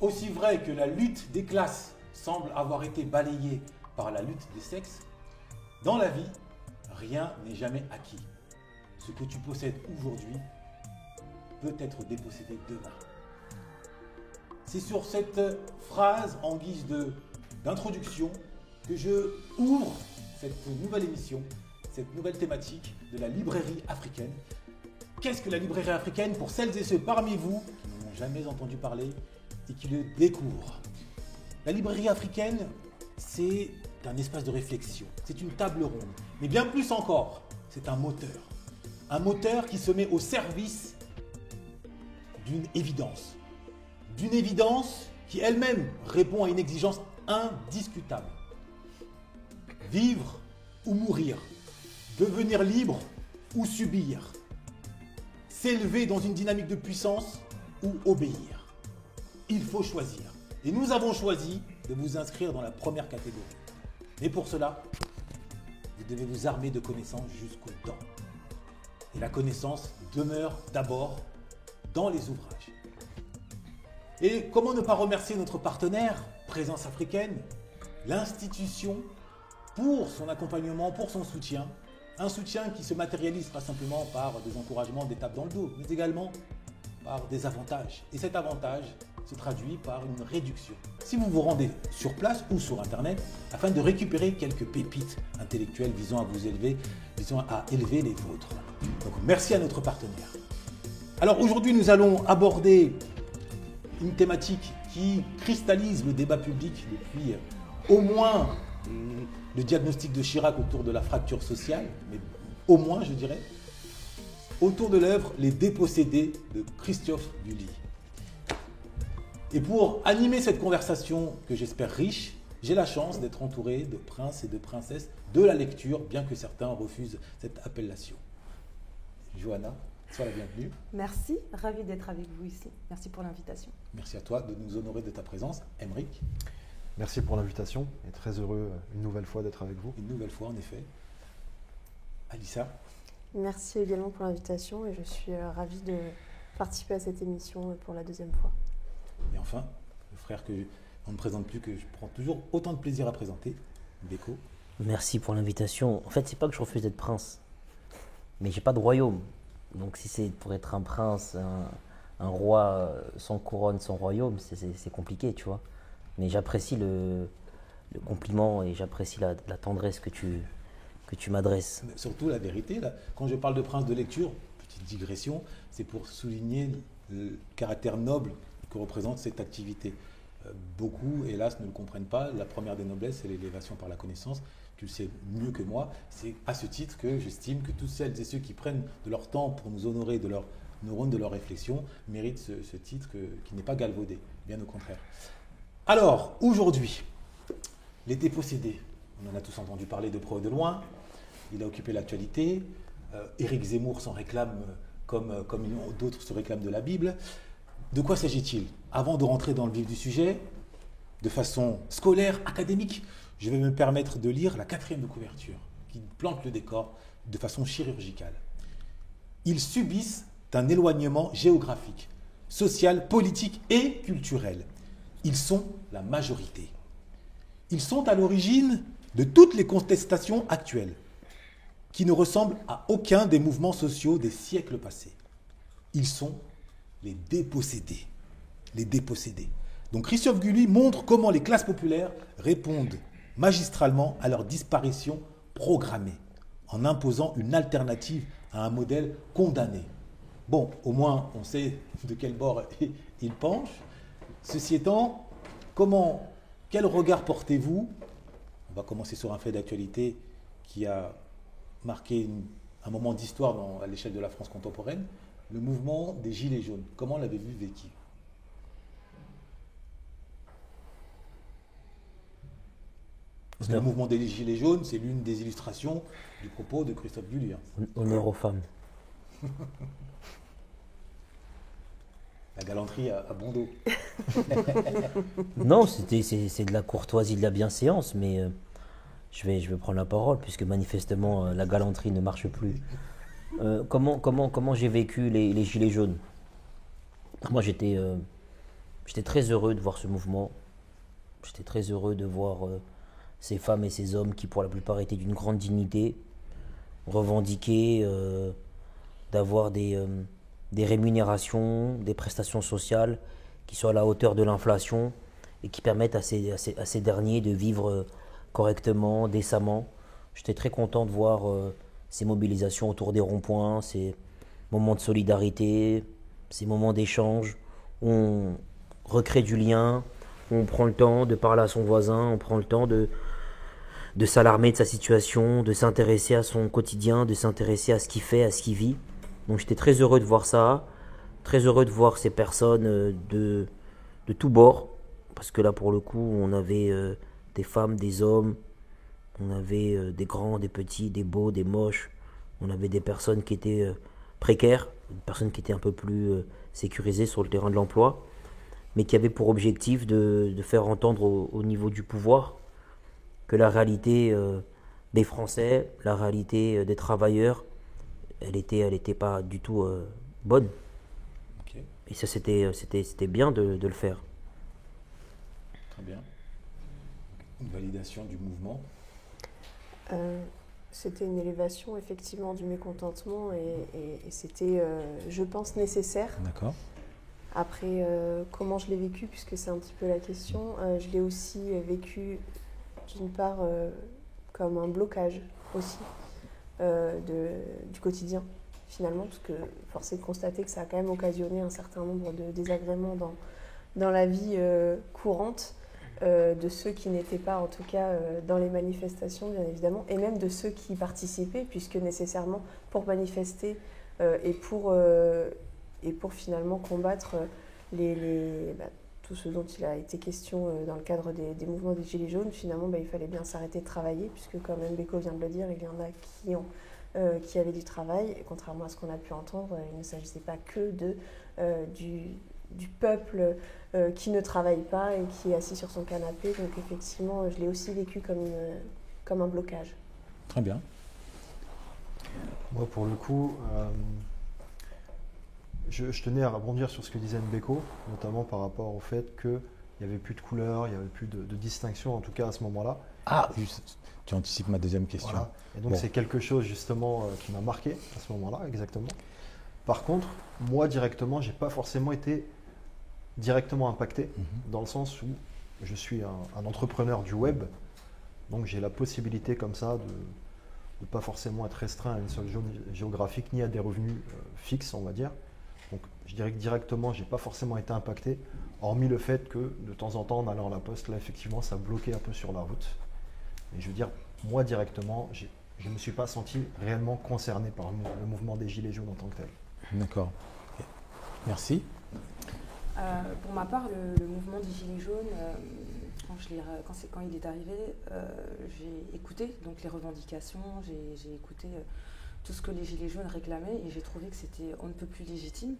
Aussi vrai que la lutte des classes semble avoir été balayée par la lutte des sexes, dans la vie, rien n'est jamais acquis. Ce que tu possèdes aujourd'hui peut être dépossédé demain. C'est sur cette phrase en guise d'introduction que je ouvre cette nouvelle émission, cette nouvelle thématique de la librairie africaine. Qu'est-ce que la librairie africaine pour celles et ceux parmi vous qui n'en ont jamais entendu parler et qui le découvrent? La librairie africaine, c'est un espace de réflexion, c'est une table ronde, mais bien plus encore, c'est un moteur. Un moteur qui se met au service d'une évidence qui elle-même répond à une exigence indiscutable. Vivre ou mourir, devenir libre ou subir, s'élever dans une dynamique de puissance ou obéir. Il faut choisir. Et nous avons choisi de vous inscrire dans la première catégorie. Mais pour cela, vous devez vous armer de connaissances jusqu'aux dents. Et la connaissance demeure d'abord dans les ouvrages. Et comment ne pas remercier notre partenaire, Présence africaine, l'institution, pour son accompagnement, pour son soutien. Un soutien qui se matérialise pas simplement par des encouragements, des tapes dans le dos, mais également par des avantages. Et cet avantage se traduit par une réduction. Si vous vous rendez sur place ou sur Internet, afin de récupérer quelques pépites intellectuelles visant à élever les vôtres. Donc merci à notre partenaire. Alors aujourd'hui, nous allons aborder une thématique qui cristallise le débat public depuis au moins le diagnostic de Chirac autour de la fracture sociale, mais au moins, je dirais, autour de l'œuvre Les Dépossédés de Christophe Guilluy. Et pour animer cette conversation que j'espère riche, j'ai la chance d'être entouré de princes et de princesses de la lecture, bien que certains refusent cette appellation. Johanna, sois la bienvenue. Merci, ravi d'être avec vous ici. Merci pour l'invitation. Merci à toi de nous honorer de ta présence. Aymeric. Merci pour l'invitation et très heureux une nouvelle fois d'être avec vous. Une nouvelle fois, en effet. Alissa. Merci également pour l'invitation et je suis ravie de participer à cette émission pour la deuxième fois. Et enfin, le frère que on ne présente plus, que je prends toujours autant de plaisir à présenter, Beko. Merci pour l'invitation. En fait, c'est pas que je refuse d'être prince, mais j'ai pas de royaume. Donc si c'est pour être un prince, un roi sans couronne, sans royaume, c'est compliqué, tu vois. Mais j'apprécie le compliment et j'apprécie la tendresse que tu m'adresses. Surtout la vérité, là, quand je parle de prince de lecture, petite digression, c'est pour souligner le caractère noble que représente cette activité. Beaucoup, hélas, ne le comprennent pas. La première des noblesses, c'est l'élévation par la connaissance. Tu le sais mieux que moi. C'est à ce titre que j'estime que tous celles et ceux qui prennent de leur temps pour nous honorer de leurs neurones, de leur réflexion, méritent ce titre qui n'est pas galvaudé, bien au contraire. Alors, aujourd'hui, Les Dépossédés. On en a tous entendu parler de près ou de loin. Il a occupé l'actualité. Éric Zemmour s'en réclame comme d'autres se réclament de la Bible. De quoi s'agit-il? Avant de rentrer dans le vif du sujet, de façon scolaire, académique, je vais me permettre de lire la 4e de couverture, qui plante le décor de façon chirurgicale. Ils subissent un éloignement géographique, social, politique et culturel. Ils sont la majorité. Ils sont à l'origine de toutes les contestations actuelles, qui ne ressemblent à aucun des mouvements sociaux des siècles passés. Ils sont les dépossédés. Les dépossédés. Donc Christophe Guilluy montre comment les classes populaires répondent magistralement à leur disparition programmée, en imposant une alternative à un modèle condamné. Bon, au moins on sait de quel bord il penche. Ceci étant, quel regard portez-vous? On va commencer sur un fait d'actualité qui a marqué un moment d'histoire à l'échelle de la France contemporaine, le mouvement des Gilets jaunes. Comment l'avez-vous vécu? Parce que le mouvement des Gilets jaunes, c'est l'une des illustrations du propos de Christophe Guilluy. Honneur aux femmes. La galanterie à bon dos. Non, c'est de la courtoisie, de la bienséance, mais je vais prendre la parole, puisque manifestement la galanterie ne marche plus. Comment j'ai vécu les Gilets jaunes? Moi, j'étais J'étais très heureux de voir ce mouvement. J'étais très heureux de voir ces femmes et ces hommes qui, pour la plupart, étaient d'une grande dignité, revendiquer d'avoir des rémunérations, des prestations sociales qui soient à la hauteur de l'inflation et qui permettent à ces derniers de vivre correctement, décemment. J'étais très content de voir ces mobilisations autour des ronds-points, ces moments de solidarité, ces moments d'échange où on recrée du lien, où on prend le temps de parler à son voisin, on prend le temps de s'alarmer de sa situation, de s'intéresser à son quotidien, de s'intéresser à ce qu'il fait, à ce qu'il vit. Donc j'étais très heureux de voir ça, très heureux de voir ces personnes de tous bords, parce que là pour le coup on avait des femmes, des hommes, on avait des grands, des petits, des beaux, des moches, on avait des personnes qui étaient précaires, des personnes qui étaient un peu plus sécurisées sur le terrain de l'emploi, mais qui avaient pour objectif de faire entendre au niveau du pouvoir que la réalité des Français, la réalité des travailleurs, elle était pas du tout bonne. Ok, Et ça, c'était bien de le faire. très bien. Une validation du mouvement. C'était une élévation effectivement du mécontentement et c'était, je pense, nécessaire. D'accord. Après, comment je l'ai vécu, puisque c'est un petit peu la question, je l'ai aussi vécu d'une part comme un blocage aussi du quotidien finalement, parce que force est de constater que ça a quand même occasionné un certain nombre de désagréments dans la vie courante de ceux qui n'étaient pas en tout cas dans les manifestations bien évidemment, et même de ceux qui y participaient, puisque nécessairement pour manifester et pour finalement combattre tout ce dont il a été question dans le cadre des mouvements des Gilets jaunes, finalement il fallait bien s'arrêter de travailler, puisque comme Mbeko vient de le dire, il y en a qui avaient du travail, et contrairement à ce qu'on a pu entendre, il ne s'agissait pas que du peuple qui ne travaille pas et qui est assis sur son canapé. Donc effectivement, je l'ai aussi vécu comme un blocage. Très bien. Moi, pour le coup, je tenais à rebondir sur ce que disait Mbeko, notamment par rapport au fait qu'il n'y avait plus de couleur, il n'y avait plus de distinction, en tout cas à ce moment-là. Ah, tu anticipes ma deuxième question. Voilà. Et donc c'est quelque chose justement qui m'a marqué à ce moment-là, exactement. Par contre, moi directement, j'ai pas forcément été directement impacté, dans le sens où je suis un entrepreneur du web, donc j'ai la possibilité comme ça de ne pas forcément être restreint à une seule zone géographique ni à des revenus fixes, on va dire. Donc je dirais que directement, j'ai pas forcément été impacté, hormis le fait que de temps en temps, en allant à la poste, là effectivement, ça bloquait un peu sur la route. Et je veux dire, moi directement, je ne me suis pas senti réellement concerné par le mouvement des Gilets jaunes en tant que tel. D'accord. Okay. Merci. Pour ma part, le mouvement des Gilets jaunes, quand il est arrivé, j'ai écouté donc, les revendications, j'ai écouté tout ce que les Gilets jaunes réclamaient et j'ai trouvé que c'était on ne peut plus légitime.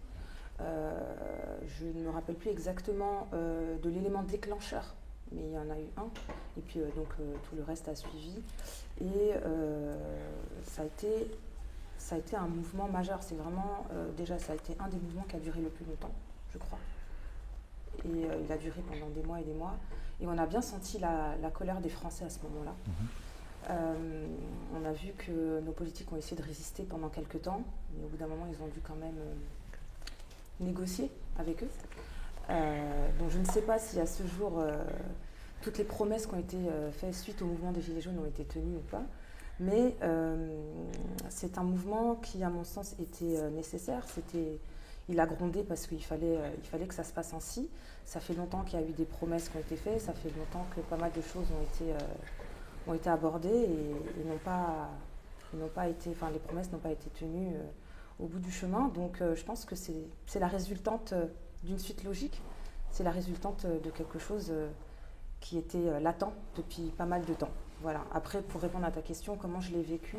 Je ne me rappelle plus exactement de l'élément déclencheur, mais il y en a eu un, et puis tout le reste a suivi. Et ça a été un mouvement majeur. C'est vraiment, déjà, ça a été un des mouvements qui a duré le plus longtemps, je crois. Et il a duré pendant des mois et des mois. Et on a bien senti la colère des Français à ce moment-là. On a vu que nos politiques ont essayé de résister pendant quelques temps, mais au bout d'un moment, ils ont dû quand même négocier avec eux. Donc je ne sais pas si à ce jour, toutes les promesses qui ont été faites suite au mouvement des Gilets jaunes ont été tenues ou pas. Mais c'est un mouvement qui, à mon sens, était nécessaire. Il a grondé parce qu'il fallait que ça se passe ainsi. Ça fait longtemps qu'il y a eu des promesses qui ont été faites, ça fait longtemps que pas mal de choses ont été abordées et les promesses n'ont pas été tenues au bout du chemin. Donc je pense que c'est la résultante d'une suite logique, c'est la résultante de quelque chose qui était latent depuis pas mal de temps. Voilà. Après, pour répondre à ta question, comment je l'ai vécu,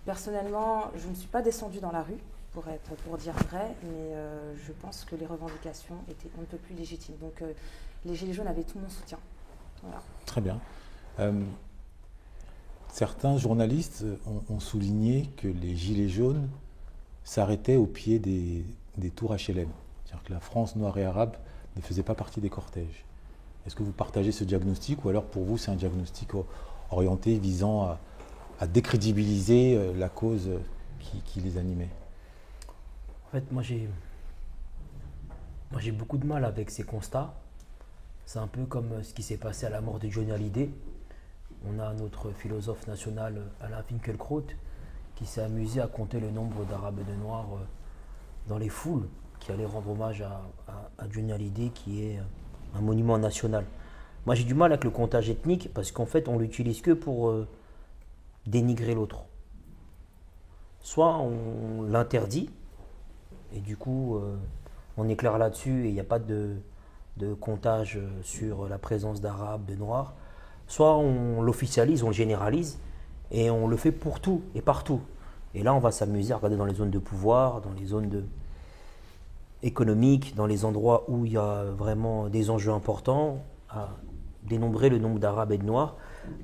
personnellement, je ne suis pas descendue dans la rue, pour dire vrai, mais je pense que les revendications étaient on ne peut plus légitimes. Donc les Gilets jaunes avaient tout mon soutien. Voilà. Très bien. Certains journalistes ont souligné que les Gilets jaunes s'arrêtaient au pied des tours HLM. C'est-à-dire que la France noire et arabe ne faisaient pas partie des cortèges. Est-ce que vous partagez ce diagnostic ou alors pour vous c'est un diagnostic orienté visant à décrédibiliser la cause qui les animait? En fait, moi j'ai beaucoup de mal avec ces constats. C'est un peu comme ce qui s'est passé à la mort de Johnny Hallyday. On a notre philosophe national Alain Finkielkraut qui s'est amusé à compter le nombre d'Arabes et de Noirs dans les foules qui allaient rendre hommage à Johnny Hallyday, qui est un monument national. Moi j'ai du mal avec le comptage ethnique parce qu'en fait on l'utilise que pour dénigrer l'autre. Soit on l'interdit et du coup on est clair là-dessus et il n'y a pas de comptage sur la présence d'Arabes, de Noirs. Soit on l'officialise, on le généralise et on le fait pour tout et partout. Et là on va s'amuser à regarder dans les zones de pouvoir, dans les zones économiques, dans les endroits où il y a vraiment des enjeux importants, à dénombrer le nombre d'Arabes et de Noirs.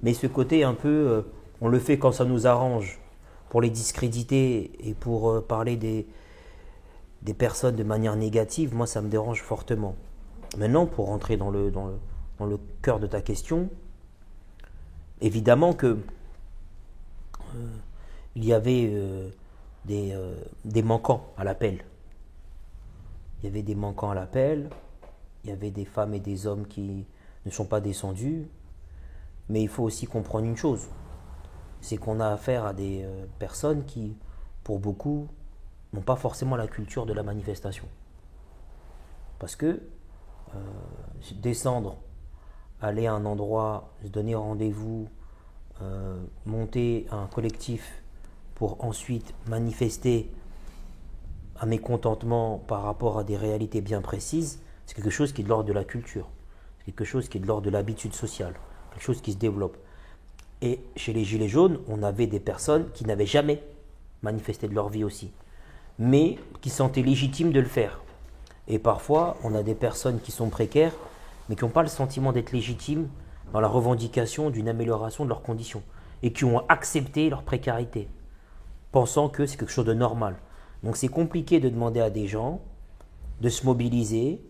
Mais ce côté un peu, on le fait quand ça nous arrange, pour les discréditer et pour parler des personnes de manière négative, moi ça me dérange fortement. Maintenant, pour rentrer dans le cœur de ta question, évidemment que il y avait des manquants à l'appel. Il y avait des manquants à l'appel, il y avait des femmes et des hommes qui ne sont pas descendus, mais il faut aussi comprendre une chose, c'est qu'on a affaire à des personnes qui, pour beaucoup, n'ont pas forcément la culture de la manifestation. Parce que descendre, aller à un endroit, se donner rendez-vous, monter un collectif pour ensuite manifester un mécontentement par rapport à des réalités bien précises, c'est quelque chose qui est de l'ordre de la culture, c'est quelque chose qui est de l'ordre de l'habitude sociale, quelque chose qui se développe. Et chez les Gilets jaunes, on avait des personnes qui n'avaient jamais manifesté de leur vie aussi, mais qui sentaient légitimes de le faire. Et parfois, on a des personnes qui sont précaires, mais qui n'ont pas le sentiment d'être légitimes dans la revendication d'une amélioration de leurs conditions, et qui ont accepté leur précarité, pensant que c'est quelque chose de normal. Donc c'est compliqué de demander à des gens de se mobiliser,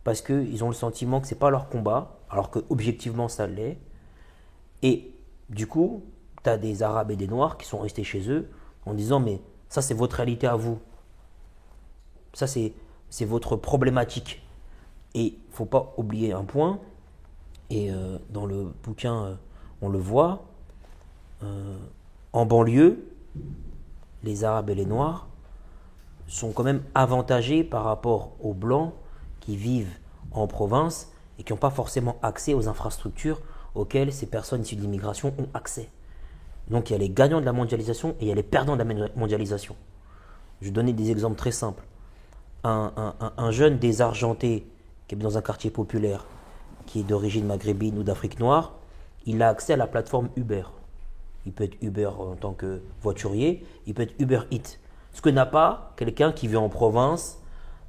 parce qu'ils ont le sentiment que ce n'est pas leur combat, alors qu'objectivement ça l'est. Et du coup, tu as des Arabes et des Noirs qui sont restés chez eux en disant « mais ça c'est votre réalité à vous, ça c'est votre problématique ». Et il ne faut pas oublier un point, et dans le bouquin on le voit, en banlieue, les Arabes et les Noirs sont quand même avantagés par rapport aux Blancs qui vivent en province et qui n'ont pas forcément accès aux infrastructures auxquelles ces personnes issues de l'immigration ont accès. Donc il y a les gagnants de la mondialisation et il y a les perdants de la mondialisation. Je vais donner des exemples très simples. Un jeune désargenté qui est dans un quartier populaire, qui est d'origine maghrébine ou d'Afrique noire, il a accès à la plateforme Uber. Il peut être Uber en tant que voiturier, il peut être Uber Eats. Ce que n'a pas quelqu'un qui vit en province,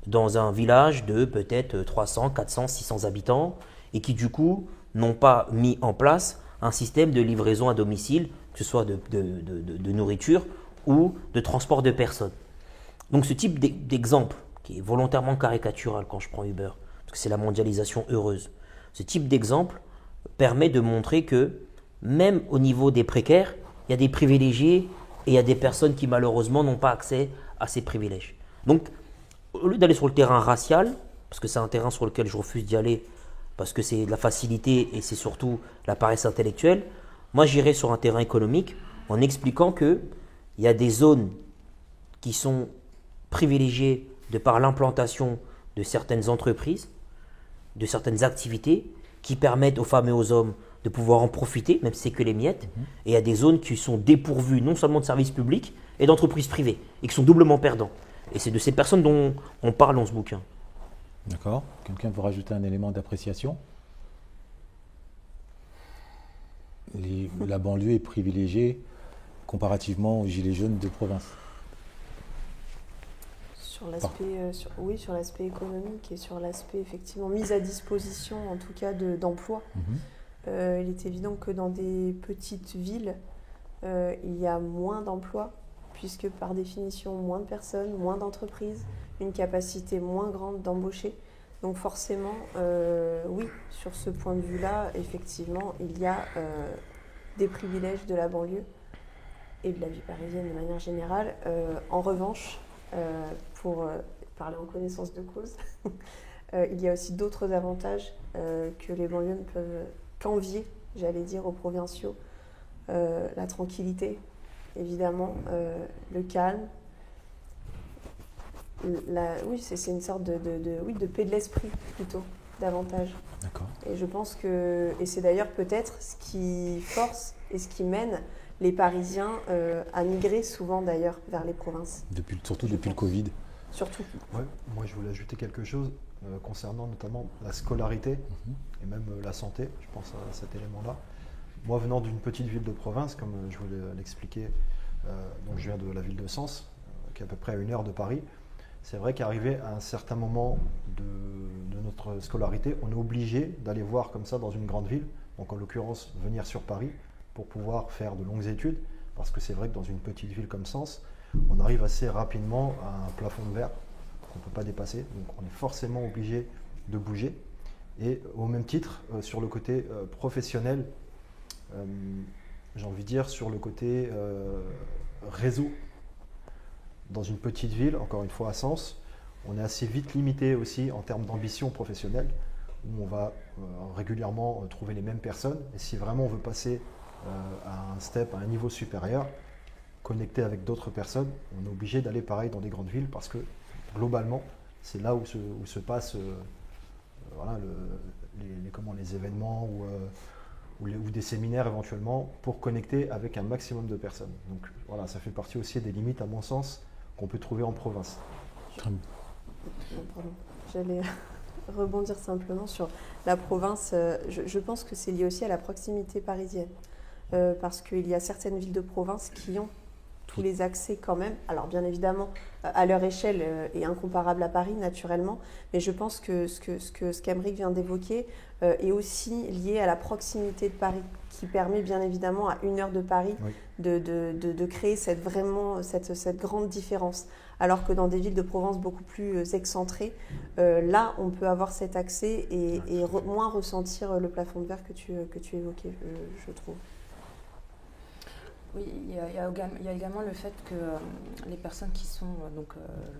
dans un village de peut-être 300, 400, 600 habitants, et qui du coup n'ont pas mis en place un système de livraison à domicile, que ce soit de nourriture ou de transport de personnes. Donc ce type d'exemple, qui est volontairement caricatural quand je prends Uber, parce que c'est la mondialisation heureuse, ce type d'exemple permet de montrer que même au niveau des précaires, il y a des privilégiés et il y a des personnes qui malheureusement n'ont pas accès à ces privilèges. Donc, au lieu d'aller sur le terrain racial, parce que c'est un terrain sur lequel je refuse d'y aller, parce que c'est de la facilité et c'est surtout la paresse intellectuelle, moi j'irai sur un terrain économique en expliquant qu'il y a des zones qui sont privilégiées de par l'implantation de certaines entreprises, de certaines activités qui permettent aux femmes et aux hommes de pouvoir en profiter, même si c'est que les miettes. Et il y a des zones qui sont dépourvues non seulement de services publics et d'entreprises privées, et qui sont doublement perdants. Et c'est de ces personnes dont on parle dans ce bouquin. D'accord. Quelqu'un veut rajouter un élément d'appréciation? La banlieue est privilégiée comparativement aux gilets jaunes de province. Sur l'aspect, sur l'aspect économique et sur l'aspect effectivement mise à disposition, en tout cas d'emploi. Il est évident que dans des petites villes, il y a moins d'emplois, puisque par définition, moins de personnes, moins d'entreprises, une capacité moins grande d'embaucher. Donc forcément, oui, sur ce point de vue-là, effectivement, il y a des privilèges de la banlieue et de la vie parisienne de manière générale. En revanche, pour parler en connaissance de cause, il y a aussi d'autres avantages que les banlieues ne peuvent qu'envier, j'allais dire, aux provinciaux. La tranquillité, évidemment, le calme. Oui, c'est une sorte de paix de l'esprit, plutôt, davantage. D'accord. Et je pense que, et c'est d'ailleurs peut-être ce qui force et ce qui mène les Parisiens à migrer souvent d'ailleurs vers les provinces. Surtout depuis le Covid. Surtout. Ouais, moi, je voulais ajouter quelque chose concernant notamment la scolarité et même la santé, je pense à cet élément-là. Moi, venant d'une petite ville de province, comme je vous l'ai expliqué, donc je viens de la ville de Sens, qui est à peu près à 1 heure de Paris. C'est vrai qu'arrivé à un certain moment de notre scolarité, on est obligé d'aller voir comme ça dans une grande ville, donc en l'occurrence venir sur Paris pour pouvoir faire de longues études, parce que c'est vrai que dans une petite ville comme Sens, on arrive assez rapidement à un plafond de verre qu'on ne peut pas dépasser, donc on est forcément obligé de bouger. Et au même titre, sur le côté professionnel, j'ai envie de dire sur le côté réseau, dans une petite ville, encore une fois à Sens, on est assez vite limité aussi en termes d'ambition professionnelle, où on va régulièrement trouver les mêmes personnes. Et si vraiment on veut passer à un step, à un niveau supérieur, connecter avec d'autres personnes, on est obligé d'aller pareil dans des grandes villes parce que globalement, c'est là où se passent voilà, les événements ou des séminaires éventuellement pour connecter avec un maximum de personnes. Donc voilà, ça fait partie aussi des limites, à mon sens, qu'on peut trouver en province. Pardon. J'allais rebondir simplement sur la province. Je pense que c'est lié aussi à la proximité parisienne. Parce qu'il y a certaines villes de province qui ont tous les accès quand même. Alors bien évidemment, à leur échelle est incomparable à Paris naturellement, mais je pense que ce qu'Aymeric vient d'évoquer est aussi lié à la proximité de Paris, qui permet bien évidemment à 1 heure de Paris Oui. de créer cette grande différence. Alors que dans des villes de Provence beaucoup plus excentrées, là on peut avoir cet accès et moins ressentir le plafond de verre que tu évoquais, je trouve. Oui, il y a également le fait que les personnes qui sont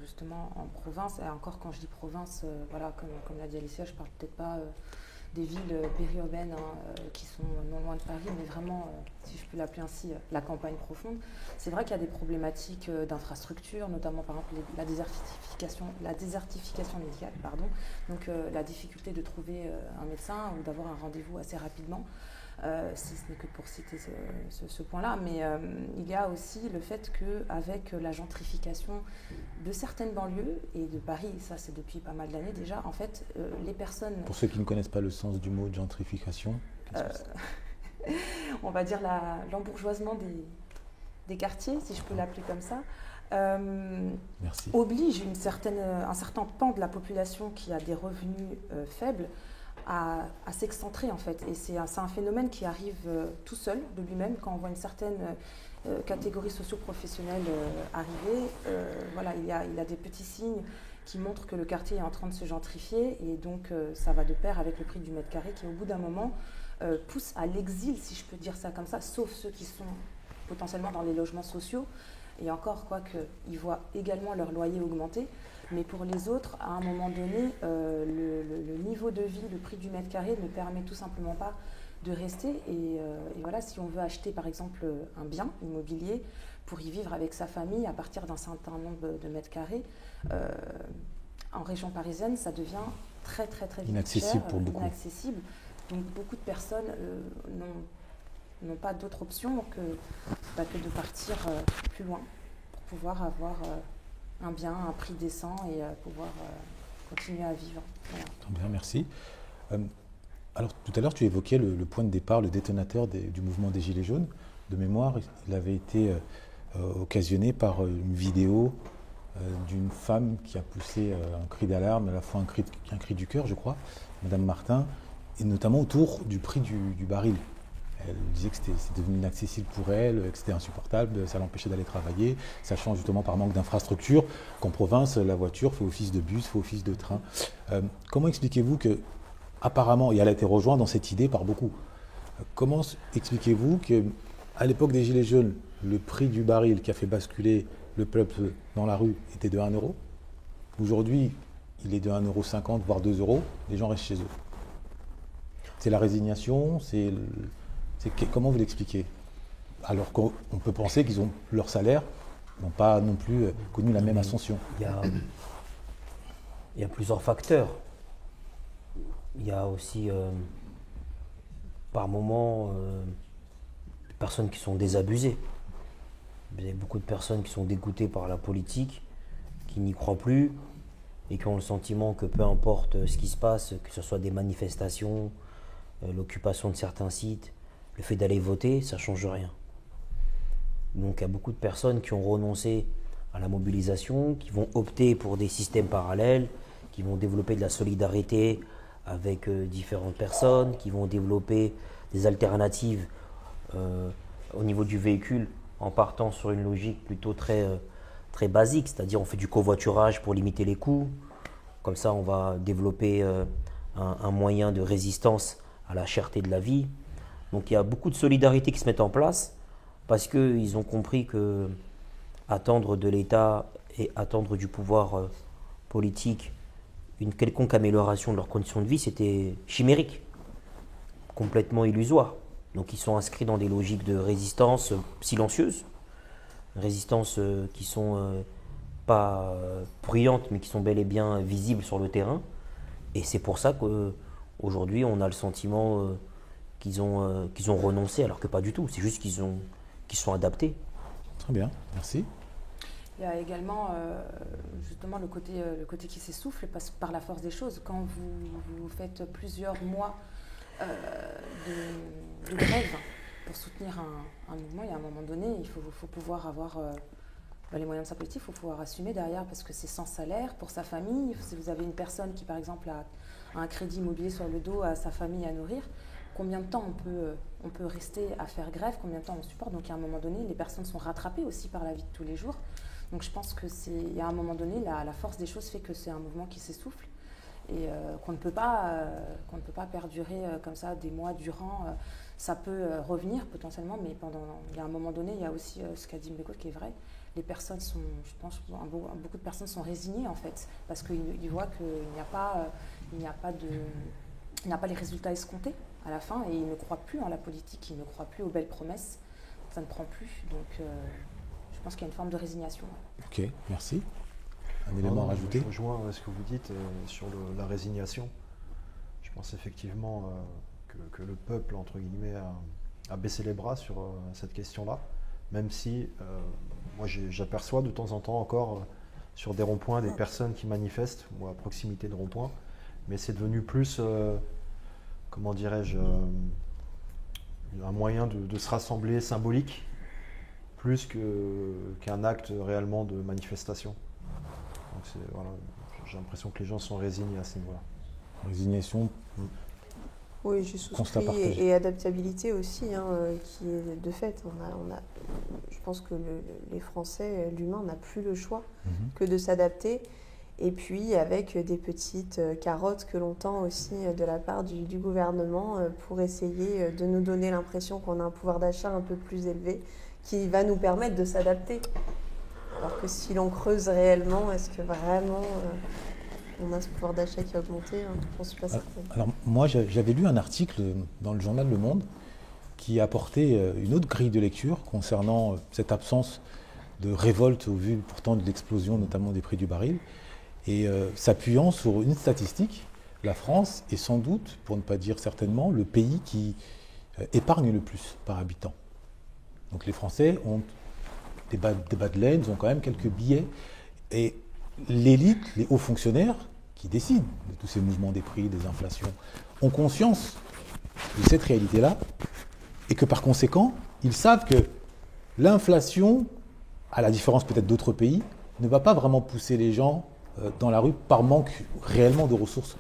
justement en province, et encore quand je dis province, voilà, comme l'a dit Alicia, je ne parle peut-être pas des villes périurbaines qui sont non loin de Paris, mais vraiment, si je peux l'appeler ainsi, la campagne profonde. C'est vrai qu'il y a des problématiques d'infrastructures, notamment par exemple la désertification médicale, donc la difficulté de trouver un médecin ou d'avoir un rendez-vous assez rapidement. Si ce n'est que pour citer ce point-là, mais il y a aussi le fait qu'avec la gentrification de certaines banlieues, et de Paris, ça c'est depuis pas mal d'années déjà, en fait, les personnes... Pour ceux qui ne connaissent pas le sens du mot gentrification, on va dire l'embourgeoisement des quartiers, si je peux l'appeler comme ça, merci. oblige un certain pan de la population qui a des revenus faibles à s'excentrer en fait. Et c'est un phénomène qui arrive tout seul de lui-même quand on voit une certaine catégorie socio-professionnelle arriver. Voilà, il y a des petits signes qui montrent que le quartier est en train de se gentrifier et donc ça va de pair avec le prix du mètre carré qui au bout d'un moment pousse à l'exil, si je peux dire ça comme ça, sauf ceux qui sont potentiellement dans les logements sociaux. Et encore, ils voient également leur loyer augmenter. Mais pour les autres, à un moment donné, le niveau de vie, le prix du mètre carré ne permet tout simplement pas de rester. Et voilà, si on veut acheter par exemple un bien immobilier pour y vivre avec sa famille à partir d'un certain nombre de mètres carrés, en région parisienne, ça devient très très très vite inaccessible cher, pour beaucoup. inaccessible. Donc beaucoup de personnes n'ont pas d'autre option que de partir plus loin pour pouvoir avoir un bien, un prix décent et pouvoir continuer à vivre. Voilà. Très bien, merci. Alors tout à l'heure, tu évoquais le point de départ, le détonateur du mouvement des Gilets jaunes. De mémoire, il avait été occasionné par une vidéo d'une femme qui a poussé un cri d'alarme, à la fois un cri du cœur, je crois, Madame Martin, et notamment autour du prix du baril. Elle disait que c'était devenu inaccessible pour elle, que c'était insupportable, ça l'empêchait d'aller travailler, sachant justement par manque d'infrastructures qu'en province, la voiture fait office de bus, fait office de train. Comment expliquez-vous que, apparemment, et elle a été rejointe dans cette idée par beaucoup, comment expliquez-vous qu'à l'époque des Gilets jaunes, le prix du baril qui a fait basculer le peuple dans la rue était de 1 euro? Aujourd'hui, il est de 1,50 €, voire 2 €, les gens restent chez eux. C'est la résignation, comment vous l'expliquez? Alors qu'on peut penser qu'ils ont leur salaire, n'ont pas non plus connu la même ascension. Il y a plusieurs facteurs. Il y a aussi, par moments, des personnes qui sont désabusées. Il y a beaucoup de personnes qui sont dégoûtées par la politique, qui n'y croient plus et qui ont le sentiment que peu importe ce qui se passe, que ce soit des manifestations, l'occupation de certains sites, le fait d'aller voter, ça ne change rien. Donc il y a beaucoup de personnes qui ont renoncé à la mobilisation, qui vont opter pour des systèmes parallèles, qui vont développer de la solidarité avec différentes personnes, qui vont développer des alternatives au niveau du véhicule en partant sur une logique plutôt très basique, c'est-à-dire on fait du covoiturage pour limiter les coûts, comme ça on va développer un moyen de résistance à la cherté de la vie. Donc il y a beaucoup de solidarité qui se met en place parce qu'ils ont compris que attendre de l'État et attendre du pouvoir politique une quelconque amélioration de leurs conditions de vie, c'était chimérique, complètement illusoire. Donc ils sont inscrits dans des logiques de résistance silencieuse, résistance qui sont pas bruyantes mais qui sont bel et bien visibles sur le terrain. Et c'est pour ça qu'aujourd'hui on a le sentiment qu'ils ont renoncé alors que pas du tout, c'est juste qu'ils sont adaptés. Très bien, merci. Il y a également justement le côté qui s'essouffle par la force des choses. Quand vous faites plusieurs mois de grève pour soutenir un mouvement, il y a un moment donné, il faut pouvoir avoir les moyens de sa politique, il faut pouvoir assumer derrière parce que c'est sans salaire pour sa famille. Si vous avez une personne qui par exemple a un crédit immobilier sur le dos, a sa famille à nourrir, combien de temps on peut rester à faire grève, combien de temps on supporte. Donc à un moment donné, les personnes sont rattrapées aussi par la vie de tous les jours. Donc je pense qu'il y a un moment donné, la force des choses fait que c'est un mouvement qui s'essouffle et qu'on ne peut pas perdurer comme ça des mois durant. Ça peut revenir potentiellement, mais il y a un moment donné, il y a aussi ce qu'a dit Mbeko qui est vrai. Les personnes sont, je pense, beaucoup de personnes sont résignées en fait, parce qu'ils voient qu'il n'y a pas les résultats escomptés à la fin et ils ne croient plus en la politique, ils ne croient plus aux belles promesses. Ça ne prend plus, donc je pense qu'il y a une forme de résignation. Ok, merci. Un élément à rajouter? Je rejoins ce que vous dites sur la résignation. Je pense effectivement que le peuple, entre guillemets, a baissé les bras sur cette question-là, même si moi j'aperçois de temps en temps encore sur des ronds-points des personnes qui manifestent ou à proximité de ronds-points, mais c'est devenu plus, comment dirais-je, un moyen de se rassembler symbolique, plus qu'un acte réellement de manifestation. Donc voilà, j'ai l'impression que les gens sont résignés à ce niveau-là. Résignation. Oui, j'ai souscrit et adaptabilité aussi, qui est de fait. Je pense que les Français, l'humain n'a plus le choix que de s'adapter. Et puis avec des petites carottes que l'on tend aussi de la part du gouvernement pour essayer de nous donner l'impression qu'on a un pouvoir d'achat un peu plus élevé qui va nous permettre de s'adapter. Alors que si l'on creuse réellement, est-ce que vraiment on a ce pouvoir d'achat qui a augmenté? Je ne suis pas certaine. Alors moi j'avais lu un article dans le journal Le Monde qui apportait une autre grille de lecture concernant cette absence de révolte au vu pourtant de l'explosion notamment des prix du baril. Et s'appuyant sur une statistique, la France est sans doute, pour ne pas dire certainement, le pays qui épargne le plus par habitant. Donc les Français ont des bas de laine, ils ont quand même quelques billets. Et l'élite, les hauts fonctionnaires qui décident de tous ces mouvements des prix, des inflations, ont conscience de cette réalité-là et que par conséquent, ils savent que l'inflation, à la différence peut-être d'autres pays, ne va pas vraiment pousser les gens dans la rue par manque réellement de ressources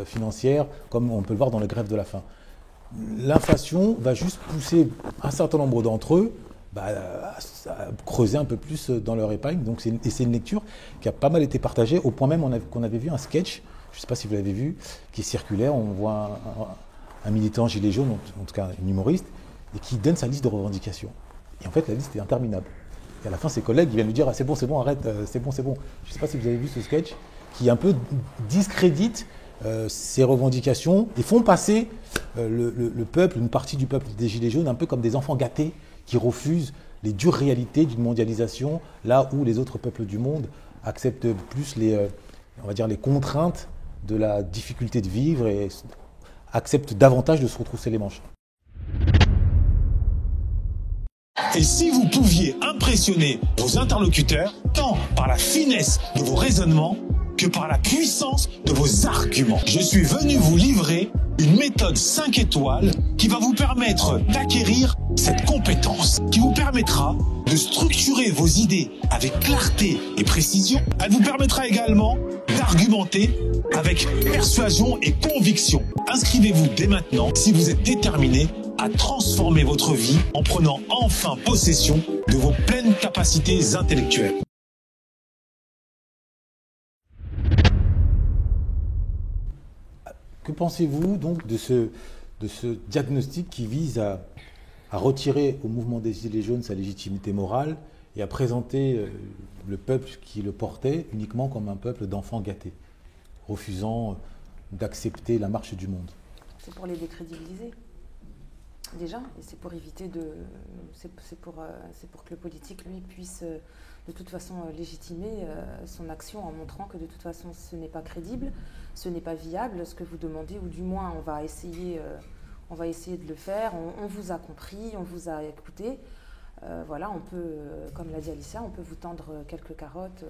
financières, comme on peut le voir dans les grèves de la faim. l'inflation va juste pousser un certain nombre d'entre eux à creuser un peu plus dans leur épargne. Donc c'est une lecture qui a pas mal été partagée, au point même qu'on avait vu un sketch, je ne sais pas si vous l'avez vu, qui circulaire. On voit un militant gilet jaune, en tout cas un humoriste, et qui donne sa liste de revendications. Et en fait, la liste est interminable. Et à la fin, ses collègues viennent lui dire ah, c'est bon, arrête, c'est bon. Je ne sais pas si vous avez vu ce sketch, qui un peu discrédite ces revendications et font passer le peuple, une partie du peuple des Gilets jaunes, un peu comme des enfants gâtés qui refusent les dures réalités d'une mondialisation, là où les autres peuples du monde acceptent plus on va dire les contraintes de la difficulté de vivre et acceptent davantage de se retrousser les manches. Et si vous pouviez impressionner vos interlocuteurs, tant par la finesse de vos raisonnements que par la puissance de vos arguments. Je suis venu vous livrer une méthode 5 étoiles qui va vous permettre d'acquérir cette compétence, qui vous permettra de structurer vos idées avec clarté et précision. Elle vous permettra également d'argumenter avec persuasion et conviction. Inscrivez-vous dès maintenant si vous êtes déterminé à transformer votre vie en prenant enfin possession de vos pleines capacités intellectuelles. Que pensez-vous donc de ce diagnostic qui vise à retirer au mouvement des Gilets jaunes sa légitimité morale et à présenter le peuple qui le portait uniquement comme un peuple d'enfants gâtés, refusant d'accepter la marche du monde? C'est pour les décrédibiliser, déjà, et c'est pour éviter c'est pour que le politique, lui, puisse de toute façon légitimer son action en montrant que de toute façon ce n'est pas crédible, ce n'est pas viable, ce que vous demandez, ou du moins on va essayer de le faire, on vous a compris, on vous a écouté. Voilà, on peut, comme l'a dit Alicia, on peut vous tendre quelques carottes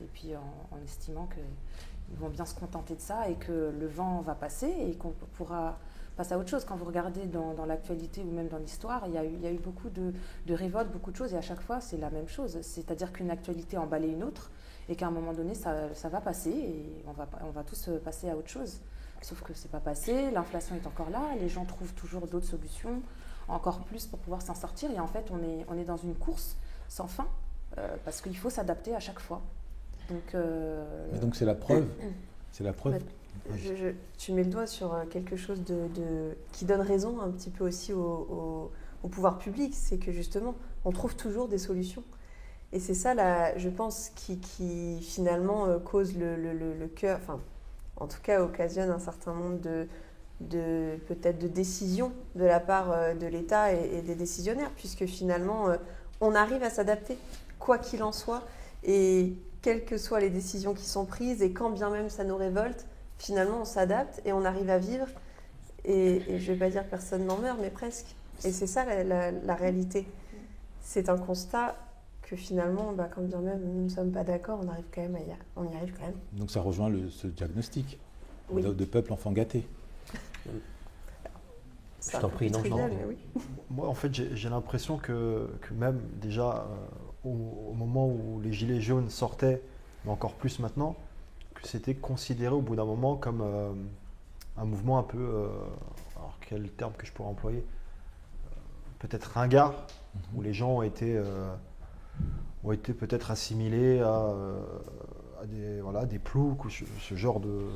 et puis en estimant qu'ils vont bien se contenter de ça et que le vent va passer et qu'on pourra passer à autre chose. Quand vous regardez dans l'actualité ou même dans l'histoire, il y a eu beaucoup de révoltes, beaucoup de choses, et à chaque fois c'est la même chose. C'est-à-dire qu'une actualité en balaye une autre et qu'à un moment donné ça va passer et on va tous passer à autre chose. Sauf que c'est pas passé, l'inflation est encore là, les gens trouvent toujours d'autres solutions, encore plus pour pouvoir s'en sortir, et en fait on est dans une course sans fin parce qu'il faut s'adapter à chaque fois. Donc c'est la preuve. C'est la preuve. Tu mets le doigt sur quelque chose qui donne raison un petit peu aussi au pouvoir public, c'est que justement, on trouve toujours des solutions. Et c'est ça, je pense, qui finalement cause le cœur, enfin, en tout cas occasionne un certain nombre peut-être de décisions de la part de l'État et des décisionnaires, puisque finalement, on arrive à s'adapter, quoi qu'il en soit, et quelles que soient les décisions qui sont prises, et quand bien même ça nous révolte, finalement, on s'adapte et on arrive à vivre. Et je ne vais pas dire que personne n'en meurt, mais presque. Et c'est ça la réalité. C'est un constat que finalement, quand bien même nous ne sommes pas d'accord, on y arrive quand même. Donc ça rejoint ce diagnostic de peuple enfant gâté. Je t'en prie, non. Oui. Moi, en fait, j'ai l'impression que même déjà au moment où les Gilets jaunes sortaient, mais encore plus maintenant, que c'était considéré au bout d'un moment comme un mouvement un peu, alors quel terme que je pourrais employer, peut-être ringard, où les gens ont été peut-être assimilés à des ploucs ou ce genre de